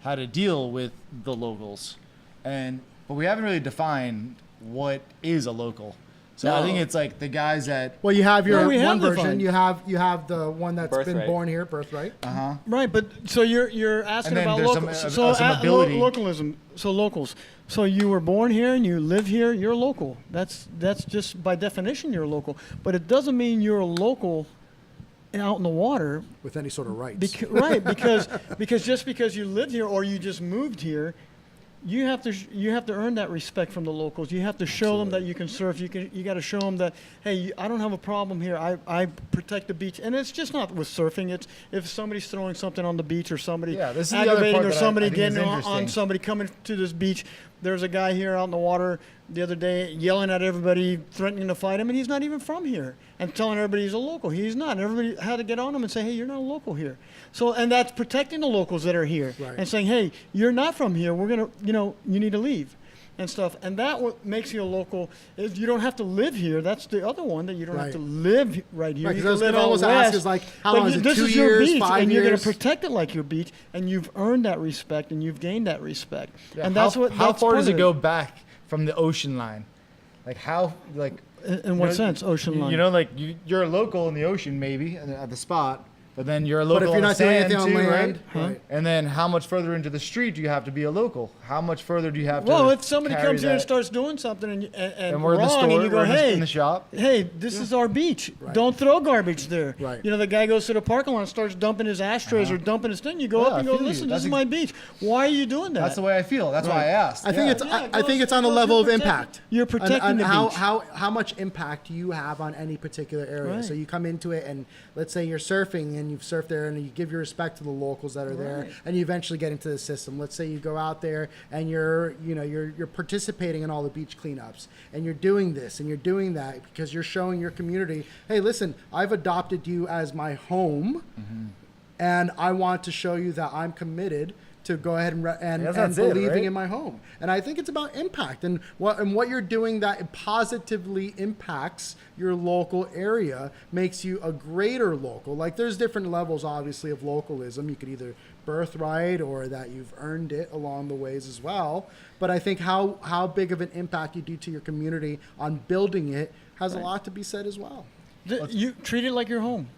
how to deal with the locals, but we haven't really defined what is a local. So I think it's like the guys that. Well, you have your we have one version. defined. You have the one that's been Birthright. born here, birthright. Right, but so you're asking And then about there's locals. some ability. Localism. So locals. So you were born here and you live here. You're local. That's just by definition you're local. But it doesn't mean you're a local out in the water. With any sort of rights. Because just because you lived here or you just moved here, you have to earn that respect from the locals. You have to show them that you can surf. You got to show them that, hey, I don't have a problem here. I protect the beach, and it's just not with surfing. It's if somebody's throwing something on the beach or somebody this is the other aggravating part or that I somebody think is getting on interesting. somebody coming to this beach. There's a guy here out in the water the other day yelling at everybody, threatening to fight him, and he's not even from here, and telling everybody he's a local. He's not. And everybody had to get on him and say, hey, you're not a local here. So, and that's protecting the locals that are here Right. and saying, hey, you're not from here. We're going to, you need to leave and stuff. And that what makes you a local is you don't have to live here. That's the other one, that you don't have Right. to live right here. Right, You 'cause can I was live gonna out almost west, ask is like, how but long is it, this 2 is your years, beach, 5 and you're going years? to protect it like your beach, and you've earned that respect, and you've gained that respect. Yeah, And that's how, what. How that's far part does of it go back from the ocean line? Like how In what sense, ocean line? Like you're a local in the ocean maybe at the spot, but then you're a local But if you're on not doing sand anything on too, land, right? right. And then how much further into the street do you have to be a local? How much further do you have to? Well, if somebody carry comes here and that? starts doing something and we're in the wrong, store, and you go, we're in the- hey, in the shop. hey, this is our beach. Right. Don't throw garbage there. Right. The guy goes to the parking lot and starts dumping his ashtrays or dumping his thing. You go Yeah, up and I go, feel you. listen, this That's is my beach. Why are you doing that? That's the way I feel. That's why I asked. I think Yeah. it's Yeah, I think it's on a you're level of protecting- impact. you're protecting and the how, beach. how much impact you have on any particular area. Right. So you come into it and let's say you're surfing and you've surfed there and you give your respect to the locals that are there Right. and you eventually get into the system. Let's say you go out there and you're participating in all the beach cleanups and you're doing this and you're doing that because you're showing your community, hey, listen, I've adopted you as my home and I want to show you that I'm committed to go ahead and that's it, believing right? in my home. And I think it's about impact and what you're doing that positively impacts your local area makes you a greater local. Like there's different levels obviously of localism. You could either birthright or that you've earned it along the ways as well. But I think how big of an impact you do to your community on building it has a lot to be said as well. You treat it like your home.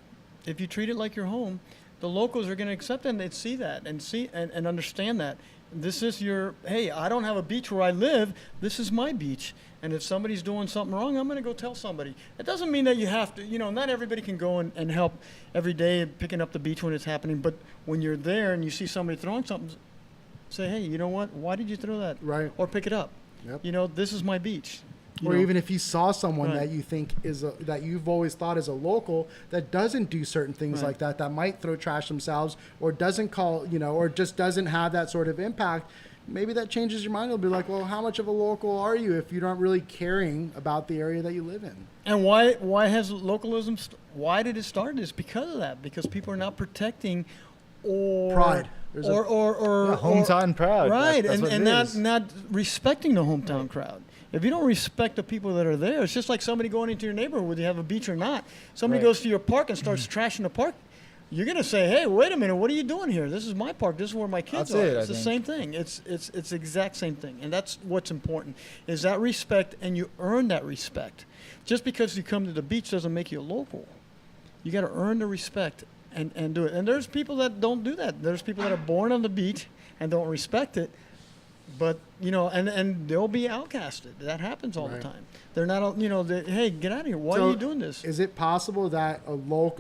If you treat it like your home, the locals are going to accept it and they'd see that and understand that. This is hey, I don't have a beach where I live. This is my beach. And if somebody's doing something wrong, I'm going to go tell somebody. It doesn't mean that you have to, not everybody can go and help every day picking up the beach when it's happening. But when you're there and you see somebody throwing something, say, hey, you know what? Why did you throw that? Right. Or pick it up. Yep. This is my beach. Or even if you saw someone Right. that you think that you've always thought is a local that doesn't do certain things Right. like that might throw trash themselves or doesn't call, or just doesn't have that sort of impact, maybe that changes your mind. It'll be like, well, how much of a local are you if you're not really caring about the area that you live in? And why has localism? Why did it start? It's because of that. Because people are not protecting or Pride. There's or hometown proud. right? That's what and it not is. not respecting the hometown crowd. If you don't respect the people that are there, it's just like somebody going into your neighborhood, whether you have a beach or not. Somebody Right. goes to your park and starts trashing the park. You're gonna say, "Hey, wait a minute! What are you doing here? This is my park. This is where my kids That's are." it, I It's the think. same thing. It's the exact same thing, and that's what's important: is that respect, and you earn that respect. Just because you come to the beach doesn't make you a local. You got to earn the respect and do it. And there's people that don't do that. There's people that are born on the beach and don't respect it. But, and they'll be outcasted. That happens all Right. the time. They're not, hey, get out of here. Why So are you doing this? Is it possible that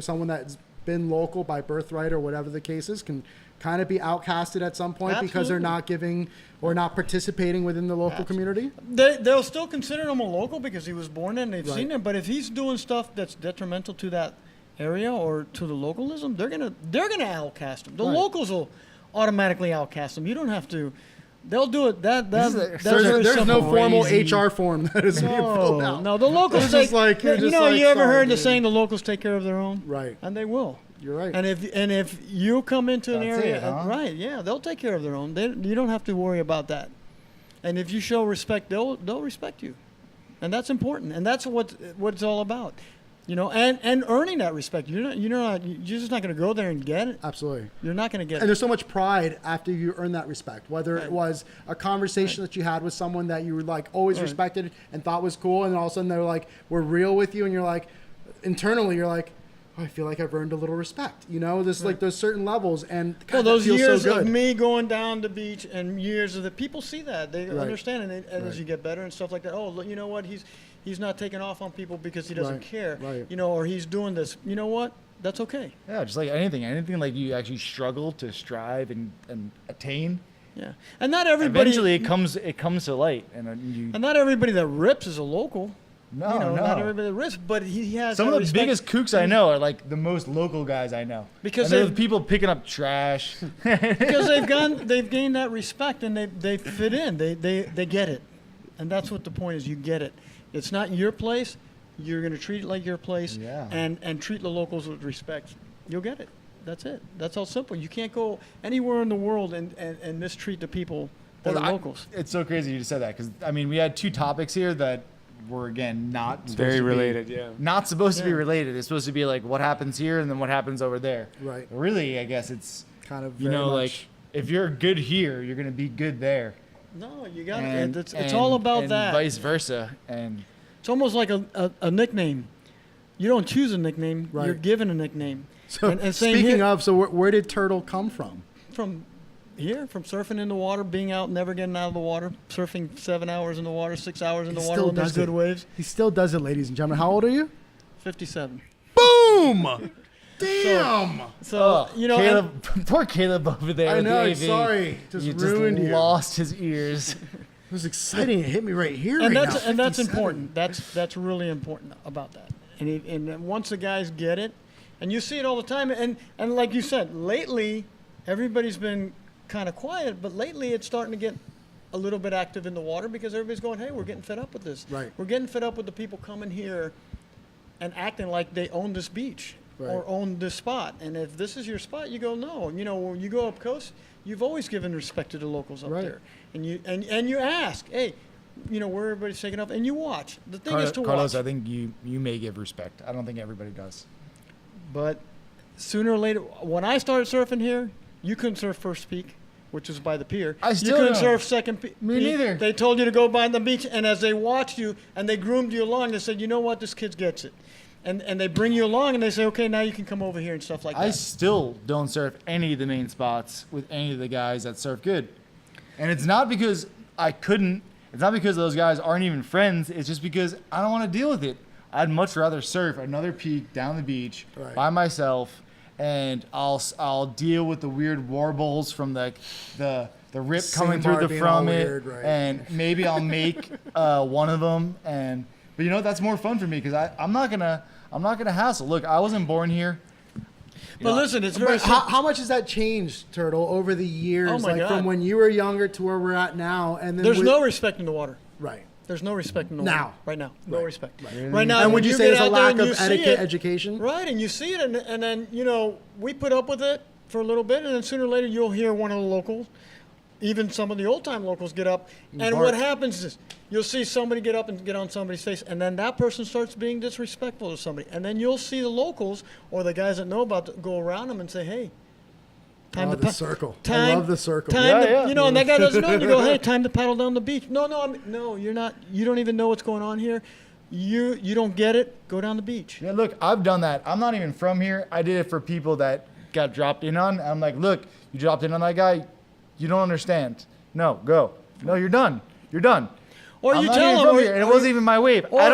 someone that's been local by birthright or whatever the case is, can kind of be outcasted at some point because they're Absolutely. not giving or not participating within the local community? They'll still consider him a local because he was born there and they've Right. seen him. But if he's doing stuff that's detrimental to that area or to the localism, they're gonna outcast him. The Right. locals will automatically outcast him. You don't have to They'll do it. That's very There's simple. no formal Crazy. HR form that is being filled out. No, the locals It's take. just like, you're just like, you ever sorry, heard the dude. saying, "The locals take care of their own," Right. and they will. You're right. And if you come into an That's area, it, huh? right? Yeah, they'll take care of their own. You don't have to worry about that. And if you show respect, they'll respect you, and that's important. And that's what it's all about, and earning that respect. You're just not going to go there and get it. Absolutely. You're not going to get And it. there's so much pride after you earn that respect, whether Right. it was a conversation that you had with someone that you were like always Right. respected and thought was cool, and all of a sudden they're like, we're real with you, and you're like, internally you're like, oh, I feel like I've earned a little respect. There's like those certain levels, and God, Well, that those feels years so good. of me going down the beach and years of the people see that they Right. understand, and as Right. you get better and stuff like that. Oh, look, you know what? He's not taking off on people because he doesn't Right. care. Right. Or he's doing this. You know what? That's okay. Yeah, just like anything like you actually struggle to strive and attain. Yeah. And not everybody. Eventually, it comes to light, and you. And not everybody that rips is a local. No, no. Not everybody that rips, but he has Some that of the respect. biggest kooks I know are like the most local guys I know. Because and they're they've- the people picking up trash. because they've gained that respect and they fit in. They get it, and that's what the point is. You get it. It's not your place. You're going to treat it like your place, Yeah. and treat the locals with respect. You'll get it. That's it. That's how simple. You can't go anywhere in the world and mistreat the people that are locals. It's so crazy you just said that because we had two topics here that were again not supposed Very to be- related, yeah. Not supposed to be Yeah. related. It's supposed to be like what happens here and then what happens over there. Right. Really, I guess it's Kind of you very know much. like if you're good here, you're gonna be good there. No, you got And, it. It's all about and that. vice versa. And It's almost like a nickname. You don't choose a nickname. Right. You're given a nickname. So and same speaking here. of, so where did Turtle come from? From surfing in the water, being out, never getting out of the water, surfing 7 hours in the water, 6 hours in the He water still when there's does it. good waves. He still does it, ladies and gentlemen. How old are you? 57. Boom! Damn! So, Caleb, poor Caleb over there. I with the know, AV. sorry. Just you ruined just you. lost his ears. It was exciting. It hit me right here. and right that's now. and that's 57. important. That's really important about that. And once the guys get it, and you see it all the time, and like you said, lately everybody's been kind of quiet, but lately it's starting to get a little bit active in the water because everybody's going, hey, we're getting fed up with this. Right. We're getting fed up with the people coming here and acting like they own this beach Right. or own this spot. And if this is your spot, you go, no. When you go up coast, you've always given respect to the locals up Right. there. And you ask, hey, where everybody's taking off, and you watch. The thing is to Carlos, watch. I think you may give respect. I don't think everybody does. But sooner or later, when I started surfing here, you couldn't surf first peak, which is by the pier. I you still couldn't don't. surf second peak. Me neither. They told you to go by the beach, and as they watched you and they groomed you along, they said, you know what, this kid gets it. And they bring you along, and they say, okay, now you can come over here and stuff like I that. still don't surf any of the main spots with any of the guys that surf good. And it's not because I couldn't. It's not because those guys aren't even friends. It's just because I don't want to deal with it. I'd much rather surf another peak down the beach Right. by myself, and I'll deal with the weird warbles from the rip coming through Sandbar the being from all it, weird, right. and maybe I'll make one of them. But that's more fun for me because I'm not gonna hassle. Look, I wasn't born here. But listen, it's very But how much has that changed, Turtle, over the years? Oh, my like God. from when you were younger to where we're at now, and then there's with- no respect in the water. right. There's no respect in the Now. water. Right now. No Right. respect. Right. Right now. And would when you say get it's a out there lack and of you see etiquette it, education? Right, and you see it, and then we put up with it for a little bit, and then sooner or later you'll hear one of the locals, even some of the old time locals, get up, and bark. what happens is you'll see somebody get up and get on somebody's face, and then that person starts being disrespectful to somebody, and then you'll see the locals or the guys that know about it go around them and say, hey. Oh, to the pa- circle. I Time, love the circle. Time Yeah, to, yeah. and that guy doesn't know. And you go, hey, time to paddle down the beach. No, you're not. You don't even know what's going on here. You don't get it. Go down the beach. Yeah, look, I've done that. I'm not even from here. I did it for people that got dropped in on. I'm like, look, you dropped in on that guy. You don't understand. No, go. No, you're done. You're done. Or I'm you not tell even them, from here, and it wasn't even my wave. or- I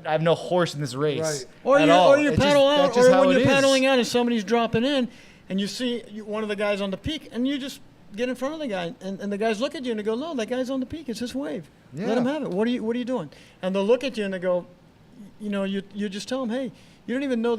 have no horse in this race. Right. Or at you all. or you It's paddle just- out, that's just or how when it you're is. paddling out and somebody's dropping in, and you see one of the guys on the peak, and you just get in front of the guy, and the guys look at you and they go, no, that guy's on the peak. It's his wave. Yeah. Let him have it. What are you doing? And they'll look at you and they go, you just tell them, hey, you don't even know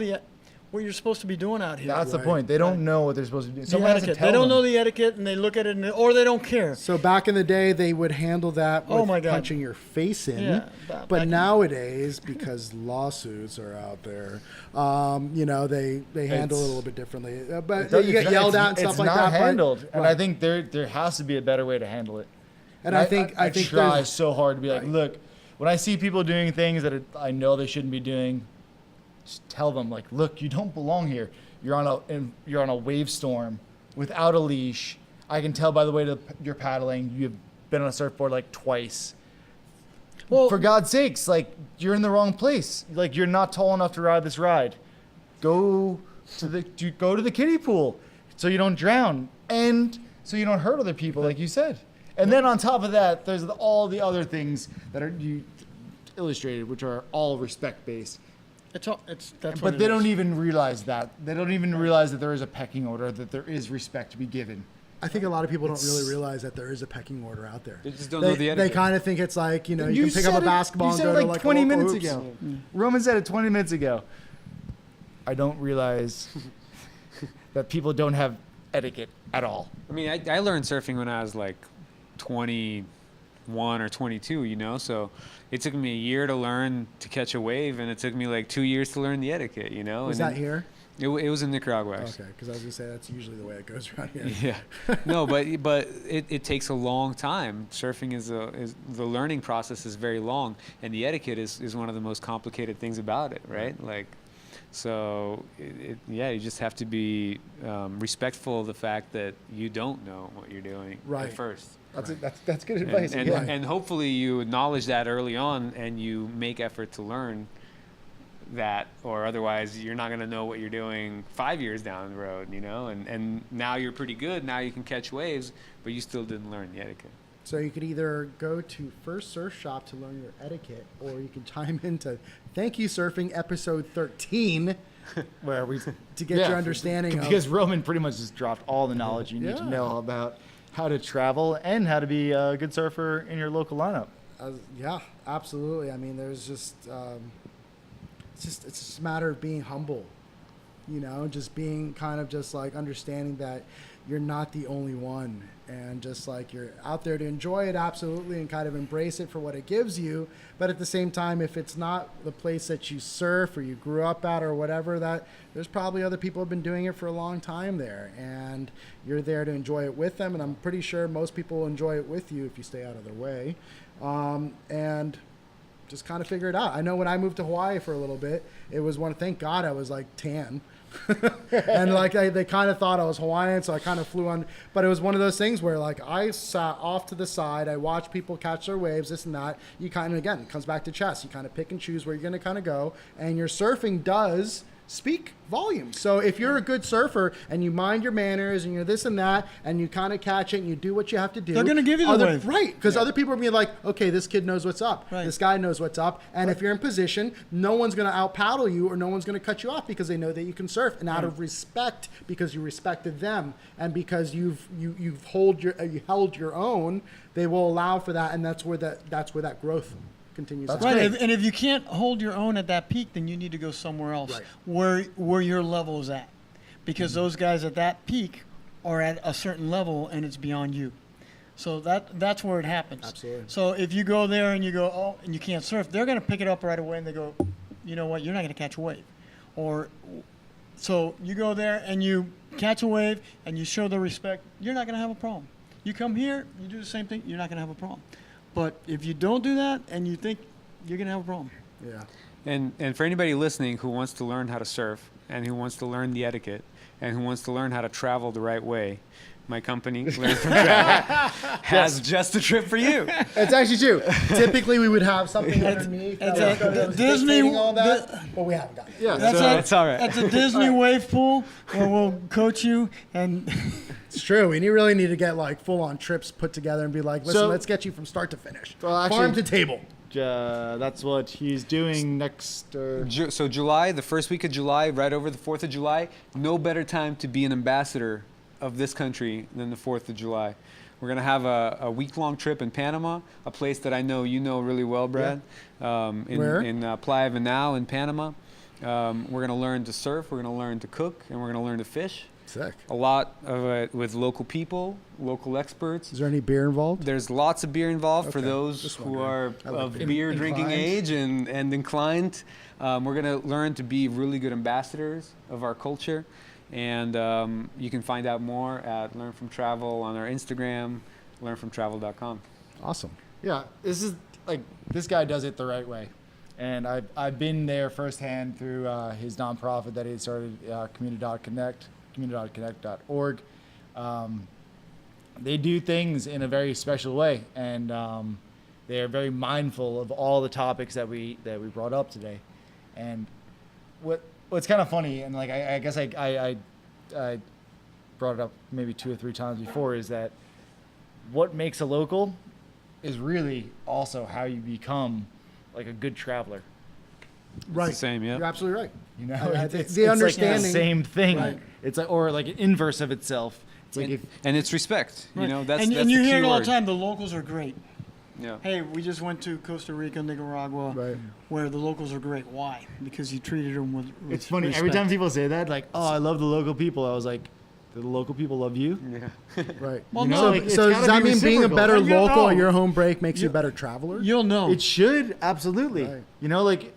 what you're supposed to be doing out here. That's the Right, point. They don't know what they're supposed to do. The Someone has to etiquette. tell They don't them. know the etiquette, and they look at it, or they don't care. So back in the day, they would handle that with Oh my God. punching your face in. Yeah, but back in- nowadays, because lawsuits are out there, they handle it a little bit differently. But you get yelled at and stuff like that. It's not handled, and right. I think there has to be a better way to handle it. And I think I think try there's- so hard to be like, Right. look, when I see people doing things that I know they shouldn't be doing, just tell them like, look, you don't belong here. You're on a wave storm without a leash. I can tell by the way that you're paddling. You've been on a surfboard like twice. Well, For God's sakes, like you're in the wrong place. Like you're not tall enough to ride this ride. Go to the kiddie pool so you don't drown and so you don't hurt other people, like you said. And then on top of that, there's all the other things that are you illustrated, which are all respect based. that's what But it they is. don't even realize that. They don't even realize that there is a pecking order, that there is respect to be given. I think a lot of people don't really realize that there is a pecking order out there. They just don't know the They etiquette. kind of think it's like, you can pick up a basketball You and said go it to like like 20 a local minutes hoops. ago. Roman said it 20 minutes ago. I don't realize that people don't have etiquette at all. I mean, I learned surfing when I was like 21 or 22, so it took me a year to learn to catch a wave, and it took me like 2 years to learn the etiquette, Was and that here? It was in Nicaragua, actually. Okay, because I was going to say that's usually the way it goes around here. Yeah, no, but it takes a long time. Surfing is the learning process is very long, and the etiquette is one of the most complicated things about it, right? Like, so you just have to be respectful of the fact that you don't know what you're doing Right. at first. That's good advice. And, yeah. and hopefully you acknowledge that early on and you make effort to learn that, or otherwise you're not going to know what you're doing 5 years down the road, and now you're pretty good. Now you can catch waves, but you still didn't learn the etiquette. So you could either go to First Surf Shop to learn your etiquette, or you can chime into Thank You Surfing episode 13 Where we to get your understanding of. because Roman pretty much just dropped all the knowledge you need to Yeah. know about how to travel and how to be a good surfer in your local lineup. Yeah, absolutely. I mean, there's just it's just a matter of being humble, just being kind of just like understanding that you're not the only one, and just like you're out there to enjoy it absolutely and kind of embrace it for what it gives you. But at the same time, if it's not the place that you surf or you grew up at or whatever, that there's probably other people who've been doing it for a long time there, and you're there to enjoy it with them. And I'm pretty sure most people will enjoy it with you if you stay out of their way. And just kind of figure it out. I know when I moved to Hawaii for a little bit, it was thank God I was like tan. And like they kind of thought I was Hawaiian, so I kind of flew on. But it was one of those things where like I sat off to the side, I watched people catch their waves, this and that. You kind of, again, it comes back to chess. You kind of pick and choose where you're going to kind of go, and your surfing does speak volumes. So if you're a good surfer and you mind your manners and you're this and that, and you kind of catch it and you do what you have to do, They're gonna give you the wave. right? Because other people are being like, okay, this kid knows what's up. Right. This guy knows what's up. And if you're in position, no one's going to out paddle you, or no one's going to cut you off because they know that you can surf. And out of respect, because you respected them, and because you held your own, they will allow for that, and that's where that growth continues. That's on. great. Right, and if you can't hold your own at that peak, then you need to go somewhere else where your level is at, because those guys at that peak are at a certain level and it's beyond you. So that's where it happens. Absolutely. So if you go there and you go, oh, and you can't surf, they're going to pick it up right away and they go, you know what, you're not going to catch a wave. Or so you go there and you catch a wave and you show the respect, you're not going to have a problem. You come here, you do the same thing, you're not going to have a problem. But if you don't do that and you think, you're going to have a problem. Yeah. And for anybody listening who wants to learn how to surf and who wants to learn the etiquette and who wants to learn how to travel the right way, my company, Learn from Travel, has just a trip for you. It's actually true. Typically, we would have something underneath. It's that a was Disney- dictating all that, but we haven't done it. Yeah. It's all right. That's a Disney wave pool where we'll coach you and It's true. We really need to get like full-on trips put together and be like, listen, So- let's get you from start to finish, Well, actually- farm to table. That's what he's doing next. So July, the first week of July, right over the 4th of July, no better time to be an ambassador of this country than the 4th of July. We're going to have a week-long trip in Panama, a place that I know you know really well, Brad. Where? In Playa Venal in Panama. We're going to learn to surf, we're going to learn to cook, and we're going to learn to fish. Sick. A lot of it with local people, local experts. Is there any beer involved? There's lots of beer involved for Okay, those just who are wondering. I like of beer. beer drinking Inclined. age and inclined. We're going to learn to be really good ambassadors of our culture. And you can find out more at Learn From Travel on our Instagram, learnfromtravel.com. Awesome. Yeah, this is like this guy does it the right way, and I've been there firsthand through his nonprofit that he had started, community.connect.org. They do things in a very special way, and they are very mindful of all the topics that we brought up today. And what's kind of funny, and like I guess I brought it up maybe 2 or 3 times before, is that what makes a local is really also how you become like a good traveler. Right. the same, yeah. You're absolutely right. You know, It's the understanding. like the same thing. Right. It's like, or like an inverse of itself. It's like if And it's respect. You know, that's and, that's and you the hear key it all word. the time. The locals are great. Yeah. Hey, we just went to Costa Rica, Nicaragua, Right. where the locals are great. Why? Because you treated them with it's funny every respect. time people say that, like, oh, I love the local people. I was like, do the local people love you? Yeah. Right. Well, You know, no, like, it's So gotta does that be mean being a reciprocal. better And you local know. on your home break makes you a better traveler? you'll know. It should, absolutely. Right. You know, like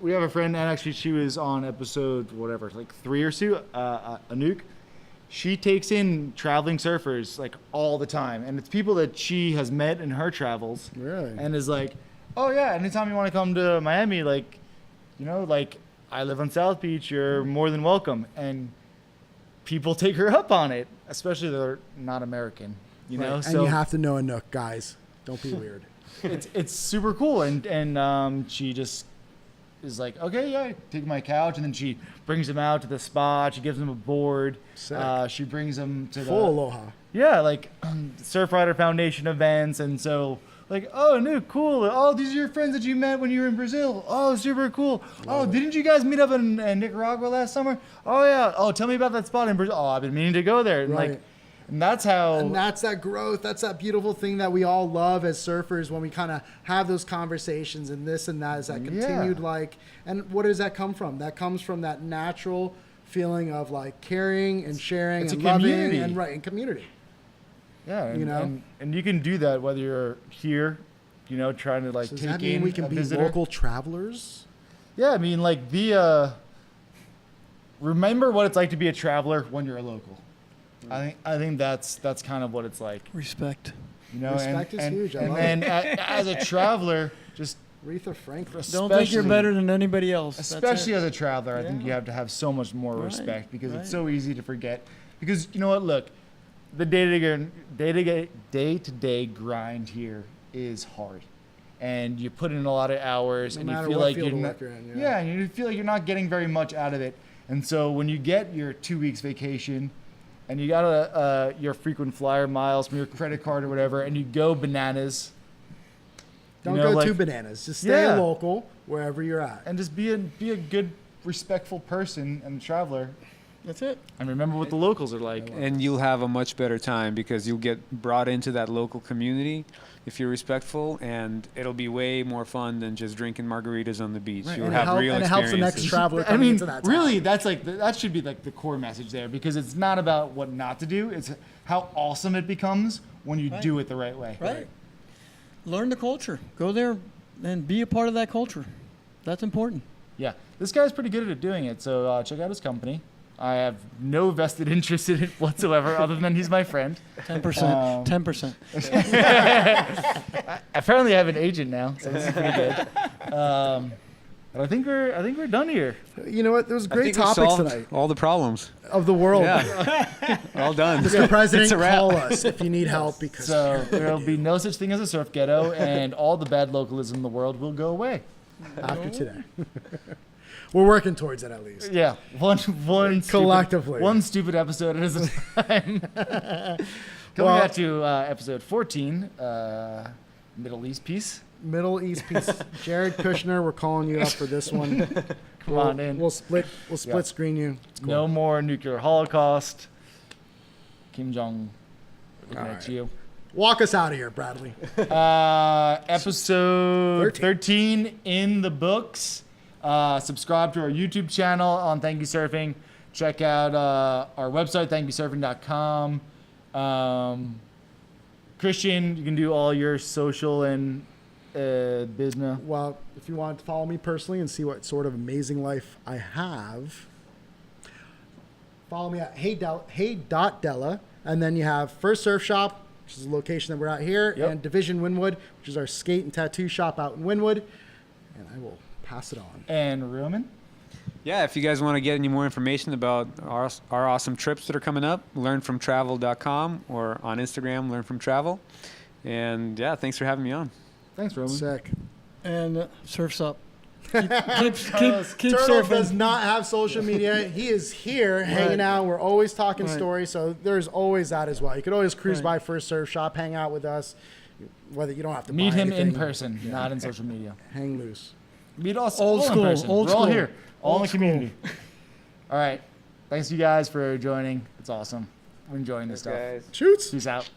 we have a friend, and actually she was on episode whatever, like 3 or 2, Anouk. She takes in traveling surfers like all the time, and it's people that she has met in her travels. Really? And is like, oh yeah, anytime you want to come to Miami, like, you know, like I live on South Beach, you're more than welcome. And people take her up on it, especially if they're not American. You know, And so you have to know a nook, guys. Don't be weird. it's super cool, and she just is like, okay, yeah, take my couch, and then she brings them out to the spot. She gives them a board. Sick. She brings them to Full the aloha. yeah, like Surfrider Foundation events, and so like, oh, no, cool. Oh, these are your friends that you met when you were in Brazil. Oh, super cool. Oh, didn't you guys meet up in Nicaragua last summer? Oh yeah. Oh, tell me about that spot in Brazil. Oh, I've been meaning to go there. And Right. like, and that's how. And that's that growth. That's that beautiful thing that we all love as surfers when we kind of have those conversations and this and that is that continued like. And what does that come from? That comes from that natural feeling of like caring and sharing It's and a loving community. and right and community. Yeah, and, You know? and you can do that whether you're here, you know, trying to like So does take that mean in we can a be visitor. local travelers? Yeah, I mean, like remember what it's like to be a traveler when you're a local. I think that's kind of what it's like, Respect. you know. Respect is huge. I And love then as a traveler, just Aretha Franklin. Don't think you're especially- better than anybody else. That's especially it. as a traveler, I think Yeah. you have to have so much more Right, respect because right. it's so easy to forget. Because you know what? Look, the day-to-day grind here is hard, and you put in a lot of hours, No and you matter feel what like field you're of not. work you're in, yeah. Yeah, and you feel like you're not getting very much out of it. And so when you get your 2 weeks vacation, and you got your frequent flyer miles from your credit card or whatever, and you go bananas. Don't you know, go like- too bananas. Just stay Yeah. local wherever you're at. and just be a good, respectful person and traveler, That's it. and remember what the locals are like. And you'll have a much better time because you'll get brought into that local community if you're respectful, and it'll be way more fun than just drinking margaritas on the beach. Right. You'll And, have real and it helps the next experiences. traveler I coming mean, into that town. really, that's like that should be like the core message there, because it's not about what not to do; it's how awesome it becomes when you Right. do it the right way. Right. Learn the culture. Go there and be a part of that culture. That's important. Yeah, this guy's pretty good at doing it. So check out his company. I have no vested interest in it whatsoever, other than he's my friend. 10%. 10%. Apparently, I have an agent now, so this is pretty good. But I think we're done here. You know what? There was I great think we topics solved tonight all the problems. of the world. Yeah. All done. Mr. President, It's a wrap. call us if you need help because So there'll be no such thing as a surf ghetto, and all the bad localism in the world will go away. after today. We're working towards it at least. Yeah, one Collectively. one stupid episode at a time. Coming Well- back to episode 14, Middle East piece. Middle East piece. Jared Kushner, we're calling you up for this one. Come on in. We'll split Yeah. screen you. It's cool. No more nuclear holocaust. Kim Jong, looking All at right. you. Walk us out of here, Bradley. Episode 13 in the books. Subscribe to our YouTube channel on Thank You Surfing. Check out our website, ThankYouSurfing.com. Christian, you can do all your social and business. Well, if you want to follow me personally and see what sort of amazing life I have, follow me at hey.della, and then you have First Surf Shop, which is the location that we're at here, Yep. and Division Wynwood, which is our skate and tattoo shop out in Wynwood, and I will pass it on. And Roman? Yeah, if you guys want to get any more information about our awesome trips that are coming up, learnfromtravel.com, or on Instagram, learnfromtravel. And yeah, thanks for having me on. Thanks, Roman. Sick. And surf's up. Keep Turtle surfing. does not have social media. He is here hanging out. We're always talking Right. stories, so there's always that as well. You could always cruise Right. by First Surf Shop, hang out with us. Whether you don't have to Meet buy him in anything. person, not in social media. Hang loose. Meet us Old all school, in person. old We're all school. here, all in Old the community. All right. Thanks, you guys, for joining. It's awesome. I'm enjoying this stuff. Shoots. Peace out.